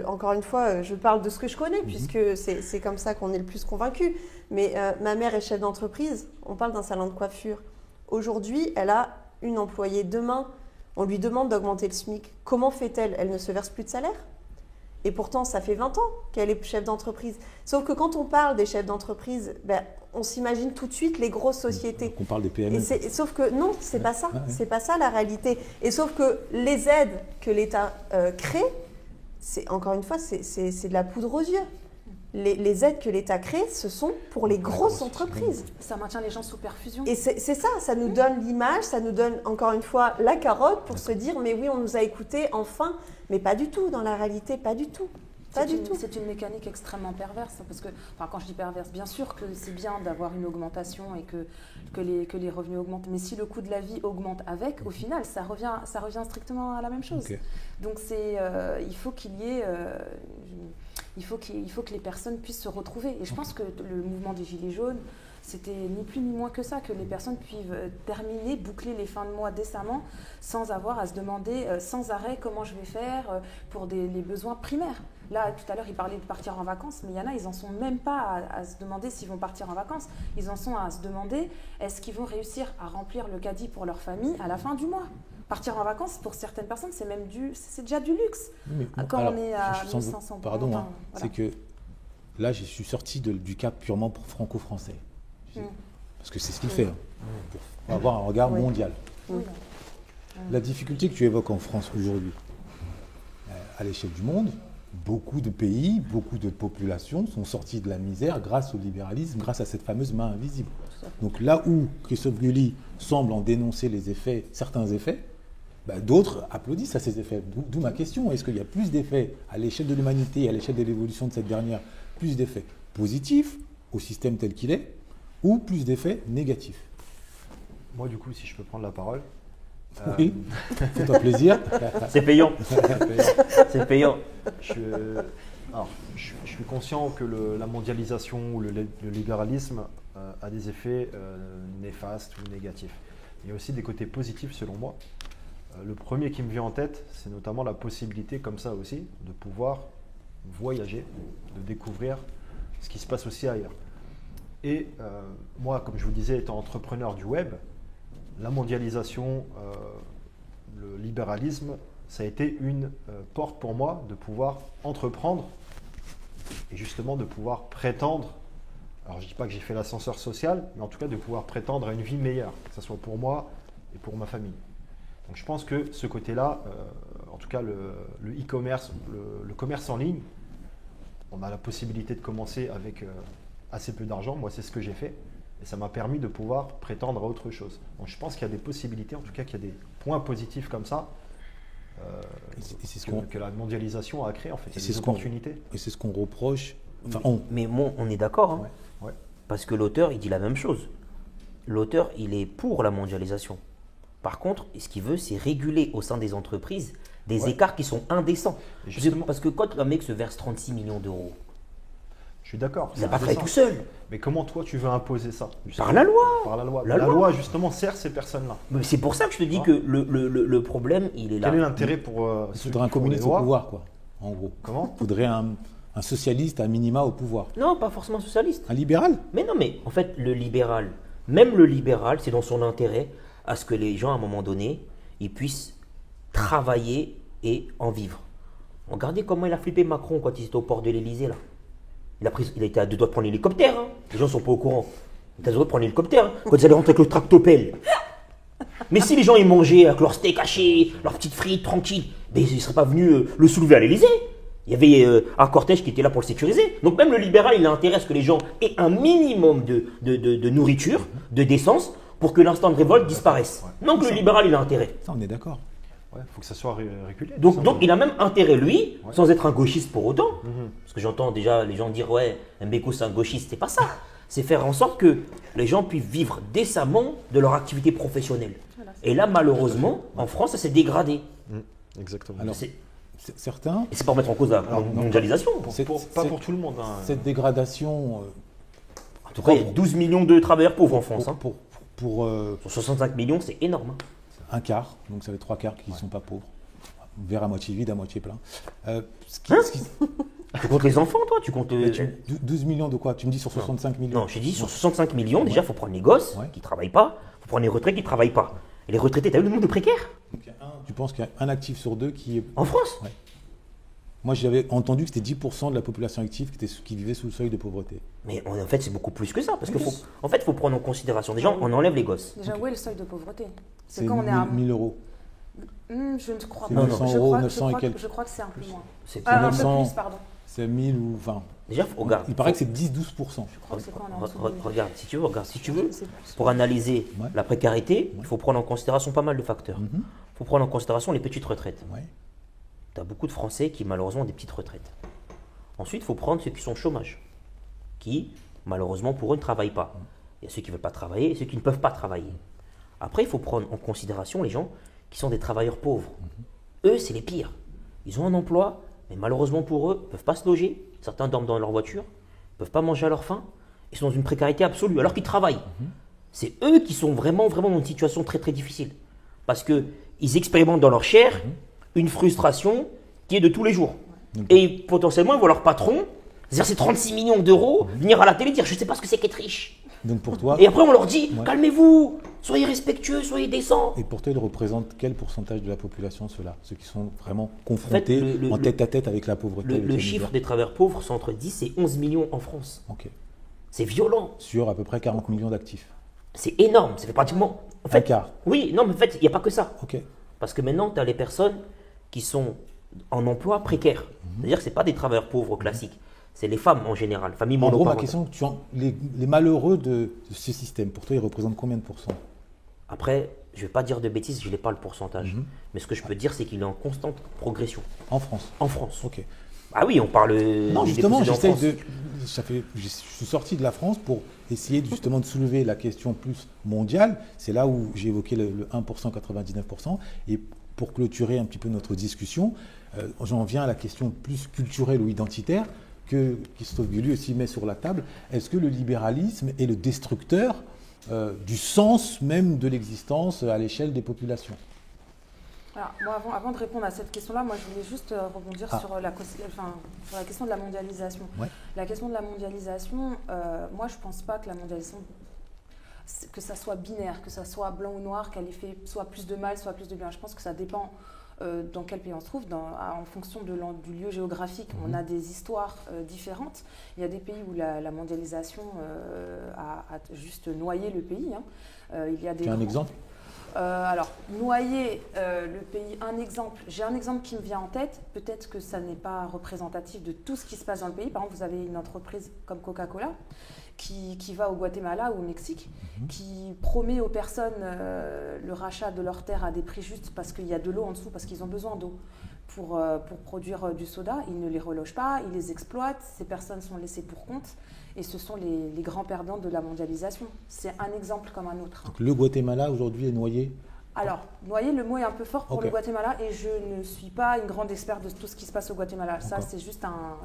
encore une fois, je parle de ce que je connais, puisque c'est comme ça qu'on est le plus convaincu. Mais ma mère est chef d'entreprise, on parle d'un salon de coiffure. Aujourd'hui, elle a une employée. Demain, on lui demande d'augmenter le SMIC. Comment fait-elle? Elle ne se verse plus de salaire? Et pourtant, ça fait 20 ans qu'elle est chef d'entreprise. Sauf que quand on parle des chefs d'entreprise, ben, on s'imagine tout de suite les grosses sociétés. On parle des PME. Sauf que non, c'est pas ça. Ouais, ouais. C'est pas ça la réalité. Et sauf que les aides que l'État crée, encore une fois, c'est de la poudre aux yeux. Les aides que l'État crée, ce sont pour les grosses entreprises. Ça maintient les gens sous perfusion. Et c'est ça, ça nous donne l'image, ça nous donne encore une fois la carotte pour se dire mais oui, on nous a écoutés, enfin. Mais pas du tout, dans la réalité, pas du tout. Pas du tout. C'est une mécanique extrêmement perverse. Parce que, enfin, quand je dis perverse, bien sûr que c'est bien d'avoir une augmentation et que les revenus augmentent. Mais si le coût de la vie augmente avec, au final, ça revient strictement à la même chose. Ok. Donc il faut qu'il y ait... il faut que les personnes puissent se retrouver. Et je pense que le mouvement des Gilets jaunes, c'était ni plus ni moins que ça, que les personnes puissent terminer, boucler les fins de mois décemment, sans avoir à se demander sans arrêt comment je vais faire pour les besoins primaires. Là, tout à l'heure, il parlait de partir en vacances, mais il y en a, ils n'en sont même pas à se demander s'ils vont partir en vacances. Ils en sont à se demander, est-ce qu'ils vont réussir à remplir le caddie pour leur famille à la fin du mois ? Partir en vacances, pour certaines personnes, c'est déjà du luxe. Mais bon, Quand alors, on est à je sens- 1500 Pardon, enfin, hein, voilà. c'est que là, je suis sorti du cap purement franco-français. Parce que c'est ce qu'il fait, hein, pour avoir un regard Oui. mondial. Oui. La difficulté que tu évoques en France aujourd'hui, à l'échelle du monde, beaucoup de pays, beaucoup de populations sont sortis de la misère grâce au libéralisme, grâce à cette fameuse main invisible. Donc là où Christophe Guilly semble en dénoncer les effets, certains effets, d'autres applaudissent à ces effets. D'où ma question, est-ce qu'il y a plus d'effets à l'échelle de l'humanité et à l'échelle de l'évolution de cette dernière, plus d'effets positifs au système tel qu'il est, ou plus d'effets négatifs? Moi, du coup, si je peux prendre la parole. Oui, fais-toi plaisir. C'est payant. C'est payant. Je suis conscient que la mondialisation ou le libéralisme a des effets néfastes ou négatifs. Il y a aussi des côtés positifs selon moi. Le premier qui me vient en tête, c'est notamment la possibilité, comme ça aussi, de pouvoir voyager, de découvrir ce qui se passe aussi ailleurs. Et moi, comme je vous disais, étant entrepreneur du web, la mondialisation, le libéralisme, ça a été une porte pour moi de pouvoir entreprendre et justement de pouvoir prétendre, alors je ne dis pas que j'ai fait l'ascenseur social, mais en tout cas de pouvoir prétendre à une vie meilleure, que ce soit pour moi et pour ma famille. Donc je pense que ce côté-là, en tout cas le e-commerce, le commerce en ligne, on a la possibilité de commencer avec assez peu d'argent. Moi, c'est ce que j'ai fait. Et ça m'a permis de pouvoir prétendre à autre chose. Donc je pense qu'il y a des possibilités, en tout cas qu'il y a des points positifs comme ça, que la mondialisation a créé en fait. Il y a des opportunités. Et c'est ce qu'on reproche. Enfin, Mais bon, on est d'accord, hein, Ouais. parce que l'auteur, il dit la même chose. L'auteur, il est pour la mondialisation. Par contre, ce qu'il veut, c'est réguler au sein des entreprises des écarts qui sont indécents. Et justement- Parce que quand un mec se verse 36 millions d'euros, Je suis d'accord. il n'a pas c'est fait ça. tout seul. Mais comment toi tu veux imposer ça Par la loi. Par la loi. La La loi. loi justement sert ces personnes-là. Mais c'est pour ça que je te dis que le problème, il est là. Quel est l'intérêt pour il ceux faudrait un qui font les communiste au lois pouvoir, quoi, en gros. Comment Il faudrait un socialiste à minima au pouvoir. Non, pas forcément socialiste. Un libéral? Mais non, mais en fait, le libéral, même le libéral, c'est dans son intérêt à ce que les gens, à un moment donné, ils puissent travailler et en vivre. Regardez comment il a flippé Macron quand il était au port de l'Elysée, là. Il a été à deux doigts de prendre l'hélicoptère. Hein. Les gens ne sont pas au courant. Il était à deux doigts de prendre l'hélicoptère hein, quand ils allaient rentrer avec le tractopelle. Mais si les gens ils mangeaient avec leur steak haché, leurs petites frites tranquilles, mais ils ne seraient pas venus le soulever à l'Elysée. Il y avait un cortège qui était là pour le sécuriser. Donc même le libéral, il a intérêt à ce que les gens aient un minimum de nourriture, de décence, pour que l'instant de révolte disparaisse. Donc le libéral, il a intérêt. Ça, on est d'accord. Il faut que ça soit régulé. tout Donc simplement. il a même intérêt, lui, Ouais. sans être un gauchiste pour autant. Mhm. Parce que j'entends déjà les gens dire, ouais, Mbeko c'est un gauchiste. C'est pas ça. C'est faire en sorte que les gens puissent vivre décemment de leur activité professionnelle. Voilà. Et là, malheureusement, en France, ça s'est dégradé. Exactement. Alors, C'est- certains, Et c'est pas remettre en cause la Alors, non, mondialisation. Pas pour tout le monde. hein. cette dégradation En tout cas, il y a 12 millions de travailleurs pauvres en France. hein. pour Sur 65 millions, c'est énorme. hein. un quart, donc ça fait trois quarts qui ne sont pas pauvres. Verre à moitié vide, à moitié plein. Ce qui- Hein ce qui- Tu comptes les enfants, toi? Tu comptes. 12 millions de quoi? Tu me dis sur 65 millions? Non, j'ai dit sur 65 millions, déjà, il faut prendre les gosses Ouais. qui ne travaillent pas, il faut prendre les retraités qui ne travaillent pas. Et les retraités, t'as vu le nombre de précaires Tu penses qu'il y a un actif sur deux qui est... en France? Ouais. Moi, j'avais entendu que c'était 10% de la population active qui vivait sous le seuil de pauvreté. Mais en fait, c'est beaucoup plus que ça. Parce que Plus. en fait, il faut prendre en considération. Déjà, on enlève les gosses. Déjà, où est le seuil de pauvreté? C'est quand on est à... 1000 euros. Je ne crois C'est pas. 900 Je euros, crois- 900 et je crois- quelques. Je crois que c'est un peu moins. C'est Ah, un peu 900. plus, pardon. C'est 1000 ou 20. Déjà, regarde. Il paraît que c'est 10-12%. Je crois que c'est quoi, on est en dessous de 1000. Regarde, si tu veux, regarde, si tu veux. C'est plus. Pour analyser Ouais. la précarité, il faut prendre en considération pas mal de facteurs. Il faut prendre en considération les petites retraites. Ouais. Tu as beaucoup de Français qui, malheureusement, ont des petites retraites. Ensuite, il faut prendre ceux qui sont au chômage, qui, malheureusement, pour eux, ne travaillent pas. Il y a ceux qui ne veulent pas travailler et ceux qui ne peuvent pas travailler. Après, il faut prendre en considération les gens qui sont des travailleurs pauvres. Eux, c'est les pires. Ils ont un emploi, mais malheureusement pour eux, ils ne peuvent pas se loger. Certains dorment dans leur voiture, ne peuvent pas manger à leur faim. Ils sont dans une précarité absolue, alors qu'ils travaillent. C'est eux qui sont vraiment, vraiment dans une situation très, très difficile. Parce qu'ils expérimentent dans leur chair une frustration qui est de tous les jours. Et potentiellement, ils voient leur patron verser 36 millions d'euros, venir à la télé dire « je ne sais pas ce que c'est qu'être riche ». Donc pour toi, Et après, on leur dit calmez-vous, soyez respectueux, soyez décents. et pour toi, il représente quel pourcentage de la population, ceux-là, ceux qui sont vraiment confrontés en tête à tête avec la pauvreté? avec Le les chiffre misères. des travailleurs pauvres, c'est entre 10 et 11 millions en France. Ok. C'est violent, Sur à peu près 40 millions d'actifs. c'est énorme. Ça fait pratiquement. En fait, Un quart. oui, non, mais en fait, il n'y a pas que ça. Ok. Parce que maintenant, tu as les personnes qui sont en emploi précaire. C'est-à-dire que ce pas des travailleurs pauvres classiques. C'est les femmes en général, familles En gros, ma monoparentales. question, les malheureux de ce système, pour toi, ils représentent combien de pourcents? Après, je ne vais pas dire de bêtises, je n'ai pas le pourcentage. Mais ce que je peux dire, c'est qu'il est en constante progression En France. en France. Ok. Ah oui, on parle. Non, des justement, déposés en j'essaie France. je suis sorti de la France pour essayer justement de soulever la question plus mondiale. C'est là où j'ai évoqué le 1%, 99%. Et pour clôturer un petit peu notre discussion, j'en viens à la question plus culturelle ou identitaire que Christophe Guilluy aussi met sur la table. Est-ce que le libéralisme est le destructeur du sens même de l'existence à l'échelle des populations? Alors, moi, avant de répondre à cette question-là, moi, je voulais juste rebondir sur la question de la mondialisation. Ouais. La question de la mondialisation, moi, je ne pense pas que la mondialisation, que ça soit binaire, que ça soit blanc ou noir, qu'elle ait fait soit plus de mal, soit plus de bien. Je pense que ça dépend dans quel pays on se trouve, en fonction du lieu géographique. On a des histoires différentes. Il y a des pays où la mondialisation a juste noyé le pays. Il y a Tu as un exemple? Alors, noyer le pays, j'ai un exemple qui me vient en tête, peut-être que ça n'est pas représentatif de tout ce qui se passe dans le pays. Par exemple, vous avez une entreprise comme Coca-Cola qui va au Guatemala ou au Mexique, qui promet aux personnes le rachat de leurs terres à des prix justes parce qu'il y a de l'eau en dessous, parce qu'ils ont besoin d'eau pour produire du soda. Ils ne les relogent pas, ils les exploitent, ces personnes sont laissées pour compte. Et ce sont les grands perdants de la mondialisation. C'est un exemple comme un autre. Donc, le Guatemala aujourd'hui est noyé? Alors, noyer, le mot est un peu fort pour Ok. le Guatemala et je ne suis pas une grande experte de tout ce qui se passe au Guatemala. Ça, D'accord. c'est juste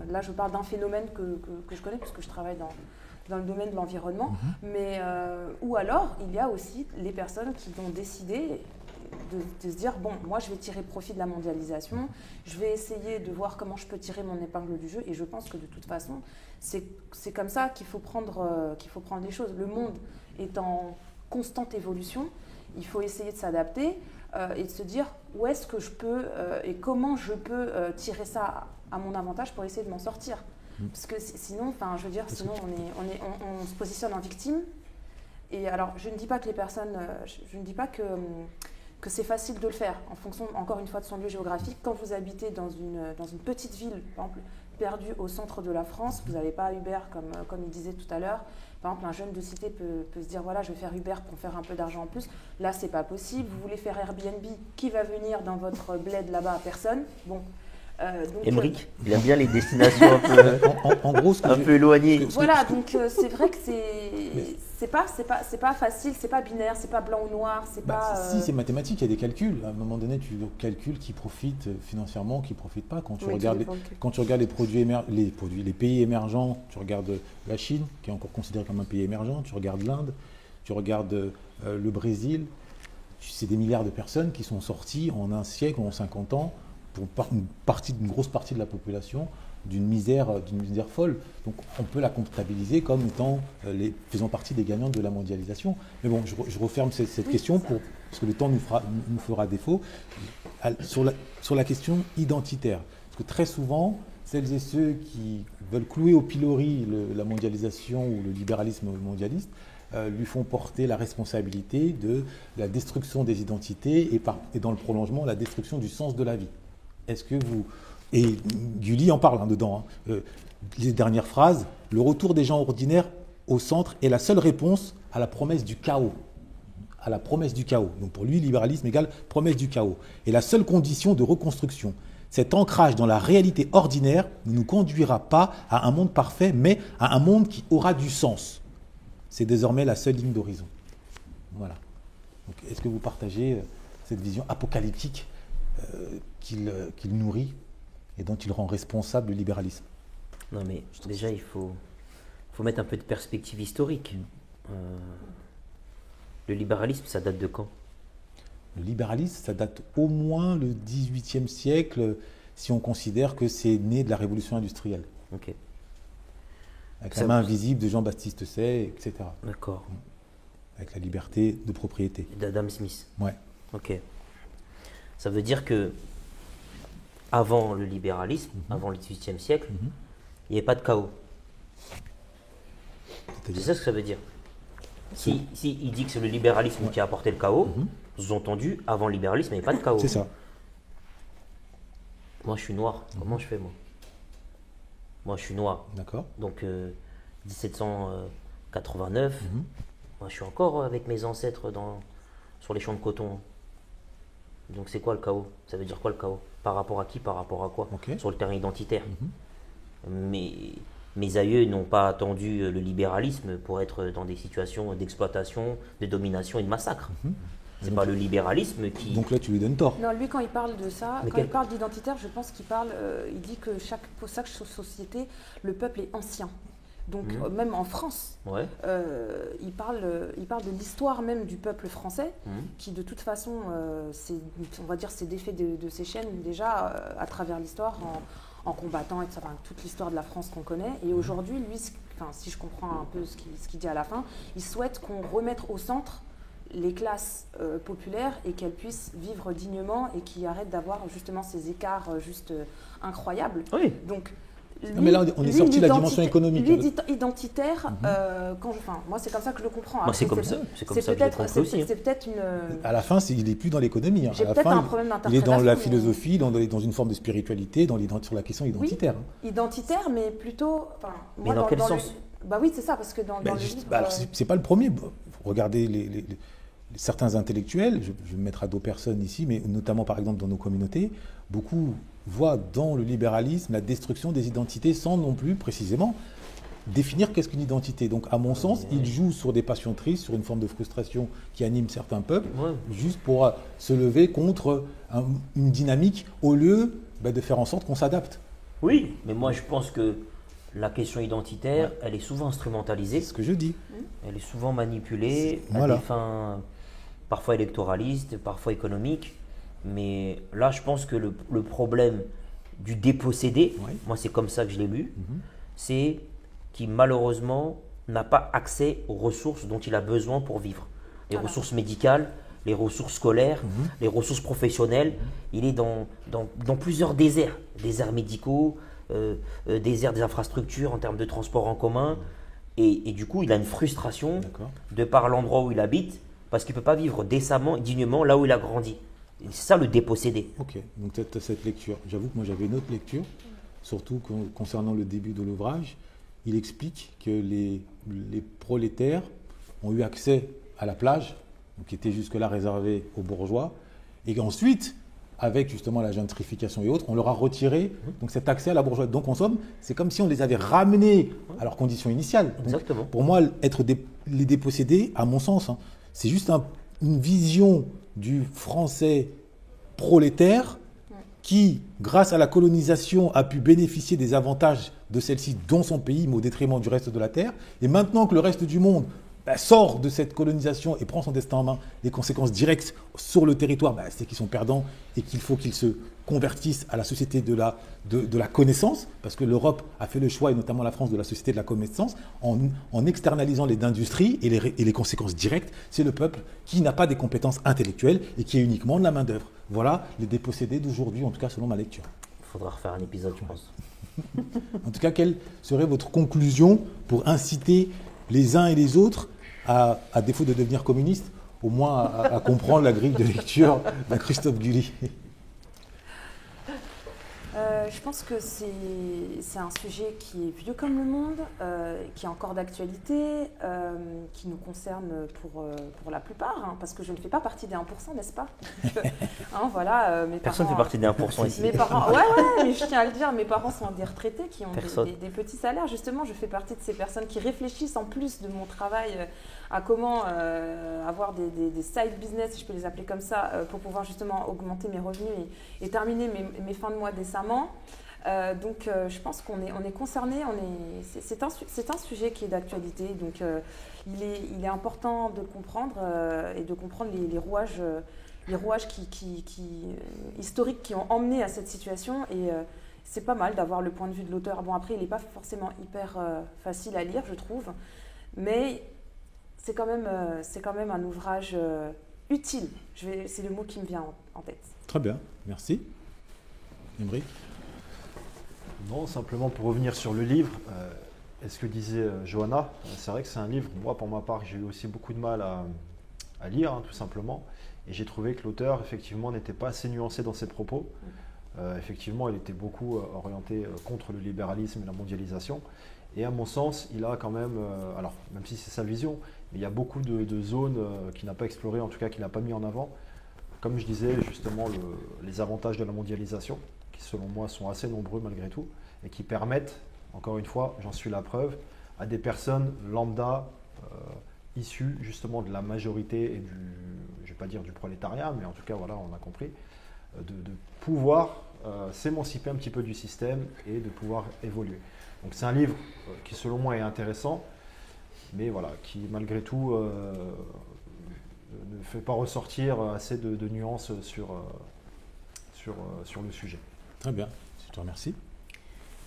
là, je parle d'un phénomène que je connais puisque je travaille dans le domaine de l'environnement. Mais, ou alors, il y a aussi les personnes qui ont décidé de se dire, bon, moi, je vais tirer profit de la mondialisation, je vais essayer de voir comment je peux tirer mon épingle du jeu et je pense que de toute façon, c'est comme ça qu'il faut prendre les choses. Le monde est en constante évolution. Il faut essayer de s'adapter et de se dire où est-ce que je peux et comment je peux tirer ça à mon avantage pour essayer de m'en sortir. Parce que sinon, je veux dire, sinon on se positionne en victime. Et alors, je ne dis pas que les personnes, je ne dis pas que c'est facile de le faire en fonction, encore une fois, de son lieu géographique. Quand vous habitez dans une petite ville, par exemple, perdue au centre de la France, vous n'avez pas Uber comme il disait tout à l'heure. Par exemple, un jeune de cité peut se dire, voilà, je vais faire Uber pour faire un peu d'argent en plus. Là, c'est pas possible. Vous voulez faire Airbnb, qui va venir dans votre bled là-bas? Personne. Bon. Donc, Émeric, il aime bien les destinations un peu, En gros, ce que un peu éloignées. voilà, donc c'est vrai que c'est pas facile, c'est pas binaire, c'est pas blanc ou noir, c'est pas. Si, c'est mathématique, il y a des calculs. À un moment donné, tu calcules qui profite financièrement, qui ne profite pas. Quand tu Oui, regardes, tout dépend de quel- quand tu regardes les pays émergents, tu regardes la Chine, qui est encore considérée comme un pays émergent, tu regardes l'Inde, tu regardes le Brésil. C'est des milliards de personnes qui sont sorties en un siècle ou en 50 ans pour une grosse partie de la population d'une misère folle. Donc on peut la comptabiliser comme étant faisant partie des gagnants de la mondialisation. Mais bon, je referme cette question parce que le temps nous fera défaut. Sur la question identitaire, parce que très souvent, celles et ceux qui veulent clouer au pilori la mondialisation ou le libéralisme mondialiste lui font porter la responsabilité de la destruction des identités et dans le prolongement, la destruction du sens de la vie. Est-ce que vous... Et Guilluy en parle dedans. Les dernières phrases, le retour des gens ordinaires au centre est la seule réponse à la promesse du chaos. À la promesse du chaos. Donc pour lui, libéralisme égale promesse du chaos. Et la seule condition de reconstruction. Cet ancrage dans la réalité ordinaire ne nous conduira pas à un monde parfait, mais à un monde qui aura du sens. C'est désormais la seule ligne d'horizon. Voilà. Donc, est-ce que vous partagez cette vision apocalyptique qu'il nourrit et dont il rend responsable le libéralisme? Non, mais déjà, il faut mettre un peu de perspective historique. Le libéralisme, ça date de quand? Le libéralisme, ça date au moins le XVIIIe siècle, si on considère que c'est né de la révolution industrielle. Ok. Avec la main invisible de Jean-Baptiste Say, etc. D'accord. Avec la liberté de propriété. D'Adam Smith. Ouais. Ok. Ça veut dire que avant le libéralisme, avant le XVIIIe siècle, il n'y avait pas de chaos. C'est ça ce que ça veut dire. Si il dit que c'est le libéralisme qui a apporté le chaos, sous-entendu, avant le libéralisme, il n'y avait pas de chaos. C'est ça. Moi, je suis noir. Comment je fais, moi? Moi, je suis noir. D'accord. Donc, 1789, moi, je suis encore avec mes ancêtres sur les champs de coton. Donc, c'est quoi le chaos? Ça veut dire quoi le chaos? Par rapport à qui? Par rapport à quoi? Sur le terrain identitaire. Mais mes aïeux n'ont pas attendu le libéralisme pour être dans des situations d'exploitation, de domination et de massacre. C'est pas le libéralisme qui... Donc là, tu lui donnes tort. Non, lui, quand il parle de ça, Mais quand il parle d'identitaire, je pense qu'il parle, il dit que pour chaque société, le peuple est ancien. Donc, même en France, il parle de l'histoire même du peuple français, qui de toute façon, on va dire, c'est défait de ses chaînes déjà à travers l'histoire, en combattant, etc., toute l'histoire de la France qu'on connaît. Et aujourd'hui, lui, si je comprends un peu ce qu'il dit à la fin, il souhaite qu'on remette au centre les classes populaires et qu'elles puissent vivre dignement et qu'ils arrêtent d'avoir justement ces écarts incroyables. Oui. Donc, non, mais là, on est sorti de la dimension économique. Lui dit identitaire, moi c'est comme ça que je le comprends. Moi, c'est comme ça que je le comprends aussi. C'est peut-être une... À la fin, il n'est plus dans l'économie. J'ai peut-être un problème d'interprétation. Il est dans la philosophie, dans une forme de spiritualité, sur la question identitaire. Oui, identitaire, mais plutôt... Mais dans quel sens? Bah oui, c'est ça, parce que dans le livre... c'est pas le premier. Regardez certains intellectuels, je vais me mettre à dos personnes ici, mais notamment par exemple dans nos communautés, beaucoup voient dans le libéralisme la destruction des identités sans non plus précisément définir qu'est-ce qu'une identité. Donc à mon sens, il joue sur des passions tristes, sur une forme de frustration qui anime certains peuples, juste pour se lever contre une dynamique au lieu de faire en sorte qu'on s'adapte. Oui, mais moi je pense que la question identitaire, elle est souvent instrumentalisée. C'est ce que je dis. Elle est souvent manipulée à des fins parfois électoralistes, parfois économiques. Mais là, je pense que le problème du dépossédé, moi c'est comme ça que je l'ai lu, c'est qu'il malheureusement n'a pas accès aux ressources dont il a besoin pour vivre. Les ressources médicales, les ressources scolaires, les ressources professionnelles. Il est dans plusieurs déserts médicaux, déserts des infrastructures en termes de transport en commun. Et du coup, il a une frustration de par l'endroit où il habite parce qu'il ne peut pas vivre décemment et dignement là où il a grandi. C'est ça le dépossédé. Ok, donc tu as cette lecture. J'avoue que moi j'avais une autre lecture, surtout concernant le début de l'ouvrage. Il explique que les prolétaires ont eu accès à la plage, qui était jusque-là réservée aux bourgeois, et qu'ensuite, avec justement la gentrification et autres, on leur a retiré donc cet accès à la bourgeoisie. Donc en somme, c'est comme si on les avait ramenés à leurs conditions initiales. Donc, exactement. Pour moi, être les dépossédés, à mon sens, c'est juste une vision du français prolétaire qui, grâce à la colonisation, a pu bénéficier des avantages de celle-ci dans son pays, mais au détriment du reste de la terre. Et maintenant que le reste du monde sort de cette colonisation et prend son destin en main, les conséquences directes sur le territoire, c'est qu'ils sont perdants et qu'il faut qu'ils se convertissent à la société de la connaissance, parce que l'Europe a fait le choix, et notamment la France, de la société de la connaissance, en externalisant les industries et les conséquences directes, c'est le peuple qui n'a pas des compétences intellectuelles et qui est uniquement de la main-d'œuvre. Voilà les dépossédés d'aujourd'hui, en tout cas selon ma lecture. Il faudra refaire un épisode, je pense. En tout cas, quelle serait votre conclusion pour inciter les uns et les autres, à défaut de devenir communistes, au moins à comprendre la grille de lecture de Christophe Guilly? Je pense que c'est un sujet qui est vieux comme le monde, qui est encore d'actualité, qui nous concerne pour la plupart, hein, parce que je ne fais pas partie des 1%, n'est-ce pas? Voilà, Personne ne fait partie des 1% ici. Mes parents, ouais, mais je tiens à le dire, mes parents sont des retraités qui ont des petits salaires. Justement, je fais partie de ces personnes qui réfléchissent en plus de mon travail à comment avoir des side business, si je peux les appeler comme ça, pour pouvoir justement augmenter mes revenus et terminer mes fins de mois décemment. Donc je pense qu'on est concerné, c'est un sujet qui est d'actualité, donc il est important de le comprendre et de comprendre les rouages historiques qui ont emmené à cette situation. Et c'est pas mal d'avoir le point de vue de l'auteur. Bon, après, il n'est pas forcément hyper facile à lire, je trouve, mais c'est quand même un ouvrage utile. C'est le mot qui me vient en tête. Très bien, merci. Aymeric? Non, simplement pour revenir sur le livre, et ce que disait Johanna, c'est vrai que c'est un livre, moi pour ma part, j'ai eu aussi beaucoup de mal à lire, hein, tout simplement. Et j'ai trouvé que l'auteur, effectivement, n'était pas assez nuancé dans ses propos. Effectivement, il était beaucoup orienté contre le libéralisme et la mondialisation. Et à mon sens, il a quand même, alors même si c'est sa vision, mais il y a beaucoup de zones qu'il n'a pas explorées, en tout cas qu'il n'a pas mis en avant. Comme je disais, justement, les avantages de la mondialisation, qui selon moi sont assez nombreux malgré tout, et qui permettent, encore une fois, j'en suis la preuve, à des personnes lambda, issues justement de la majorité et je ne vais pas dire du prolétariat, mais en tout cas, voilà, on a compris, de pouvoir s'émanciper un petit peu du système et de pouvoir évoluer. Donc c'est un livre qui selon moi est intéressant, mais voilà, qui malgré tout ne fait pas ressortir assez de nuances sur le sujet. Très bien, je te remercie.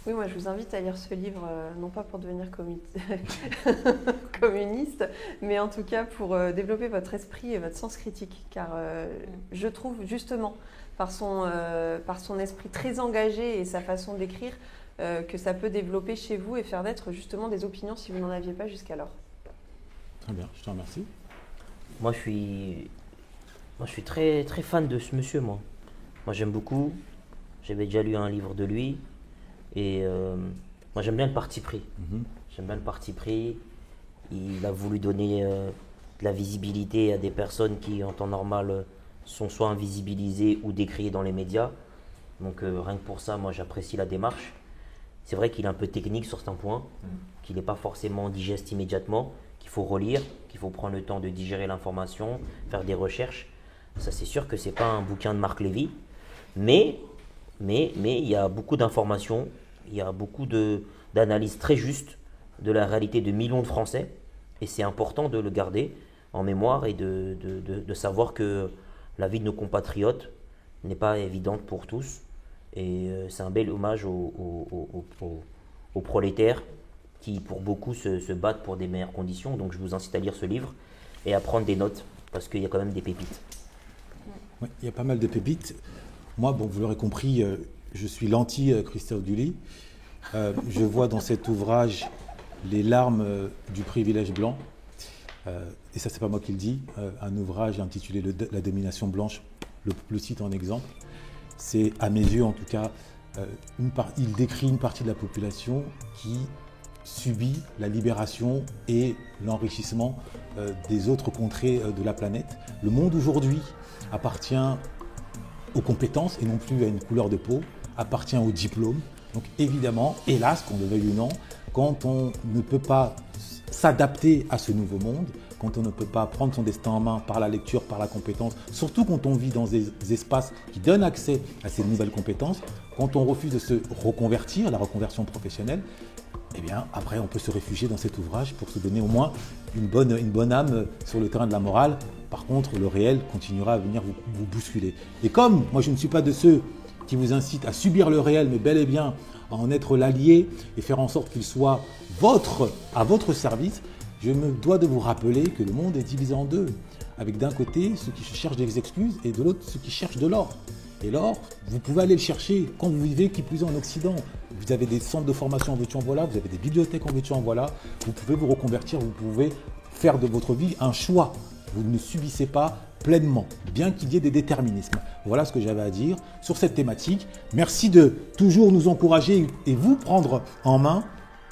Oui, moi je vous invite à lire ce livre, non pas pour devenir communiste, mais en tout cas pour développer votre esprit et votre sens critique. Car je trouve justement, par son esprit très engagé et sa façon d'écrire, que ça peut développer chez vous et faire naître justement des opinions si vous n'en aviez pas jusqu'alors. Très bien, je te remercie. Moi, je suis très, très fan de ce monsieur, moi. Moi, j'aime beaucoup. J'avais déjà lu un livre de lui. Et moi, j'aime bien le parti pris. J'aime bien le parti pris. Il a voulu donner de la visibilité à des personnes qui, en temps normal, sont soit invisibilisées ou décriées dans les médias. Donc, rien que pour ça, moi, j'apprécie la démarche. C'est vrai qu'il est un peu technique sur certains points, qu'il n'est pas forcément digeste immédiatement, qu'il faut relire, qu'il faut prendre le temps de digérer l'information, faire des recherches. Ça, c'est sûr que ce n'est pas un bouquin de Marc Lévy, mais il y a beaucoup d'informations, il y a beaucoup d'analyses très justes de la réalité de millions de Français, et c'est important de le garder en mémoire et de savoir que la vie de nos compatriotes n'est pas évidente pour tous. Et c'est un bel hommage aux prolétaires qui, pour beaucoup, se battent pour des meilleures conditions. Donc je vous incite à lire ce livre et à prendre des notes, parce qu'il y a quand même des pépites. Oui, il y a pas mal de pépites. Moi, bon, vous l'aurez compris, je suis l'anti-Christophe Dully. Je vois dans cet ouvrage les larmes du privilège blanc. Et ça, c'est pas moi qui le dis. Un ouvrage intitulé La domination blanche le cite en exemple. C'est, à mes yeux en tout cas, il décrit une partie de la population qui subit la libération et l'enrichissement des autres contrées de la planète. Le monde aujourd'hui appartient aux compétences et non plus à une couleur de peau, appartient au diplôme. Donc évidemment, hélas, qu'on le veuille ou non, quand on ne peut pas s'adapter à ce nouveau monde, quand on ne peut pas prendre son destin en main par la lecture, par la compétence, surtout quand on vit dans des espaces qui donnent accès à ces nouvelles compétences, quand on refuse de se reconvertir, la reconversion professionnelle, eh bien après on peut se réfugier dans cet ouvrage pour se donner au moins une bonne âme sur le terrain de la morale. Par contre, le réel continuera à venir vous bousculer. Et comme moi je ne suis pas de ceux qui vous incitent à subir le réel, mais bel et bien à en être l'allié et faire en sorte qu'il soit à votre service, je me dois de vous rappeler que le monde est divisé en deux, avec d'un côté ceux qui cherchent des excuses et de l'autre ceux qui cherchent de l'or. Et l'or, vous pouvez aller le chercher quand vous vivez, qui plus est en Occident. Vous avez des centres de formation en veux-tu en voilà, vous avez des bibliothèques en veux-tu en voilà, vous pouvez vous reconvertir, vous pouvez faire de votre vie un choix. Vous ne subissez pas pleinement, bien qu'il y ait des déterminismes. Voilà ce que j'avais à dire sur cette thématique. Merci de toujours nous encourager et vous prendre en main,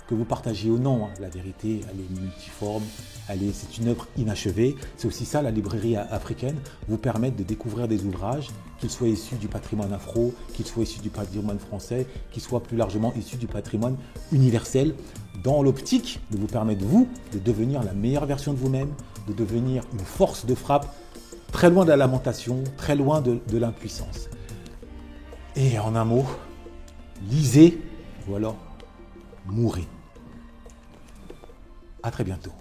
que vous partagez ou non. La vérité, elle est multiforme, c'est une œuvre inachevée. C'est aussi ça, la librairie africaine, vous permettre de découvrir des ouvrages, qu'ils soient issus du patrimoine afro, qu'ils soient issus du patrimoine français, qu'ils soient plus largement issus du patrimoine universel, dans l'optique de vous permettre, vous, de devenir la meilleure version de vous-même, de devenir une force de frappe, très loin de la lamentation, très loin de l'impuissance. Et en un mot, lisez ou alors mourrez. À très bientôt.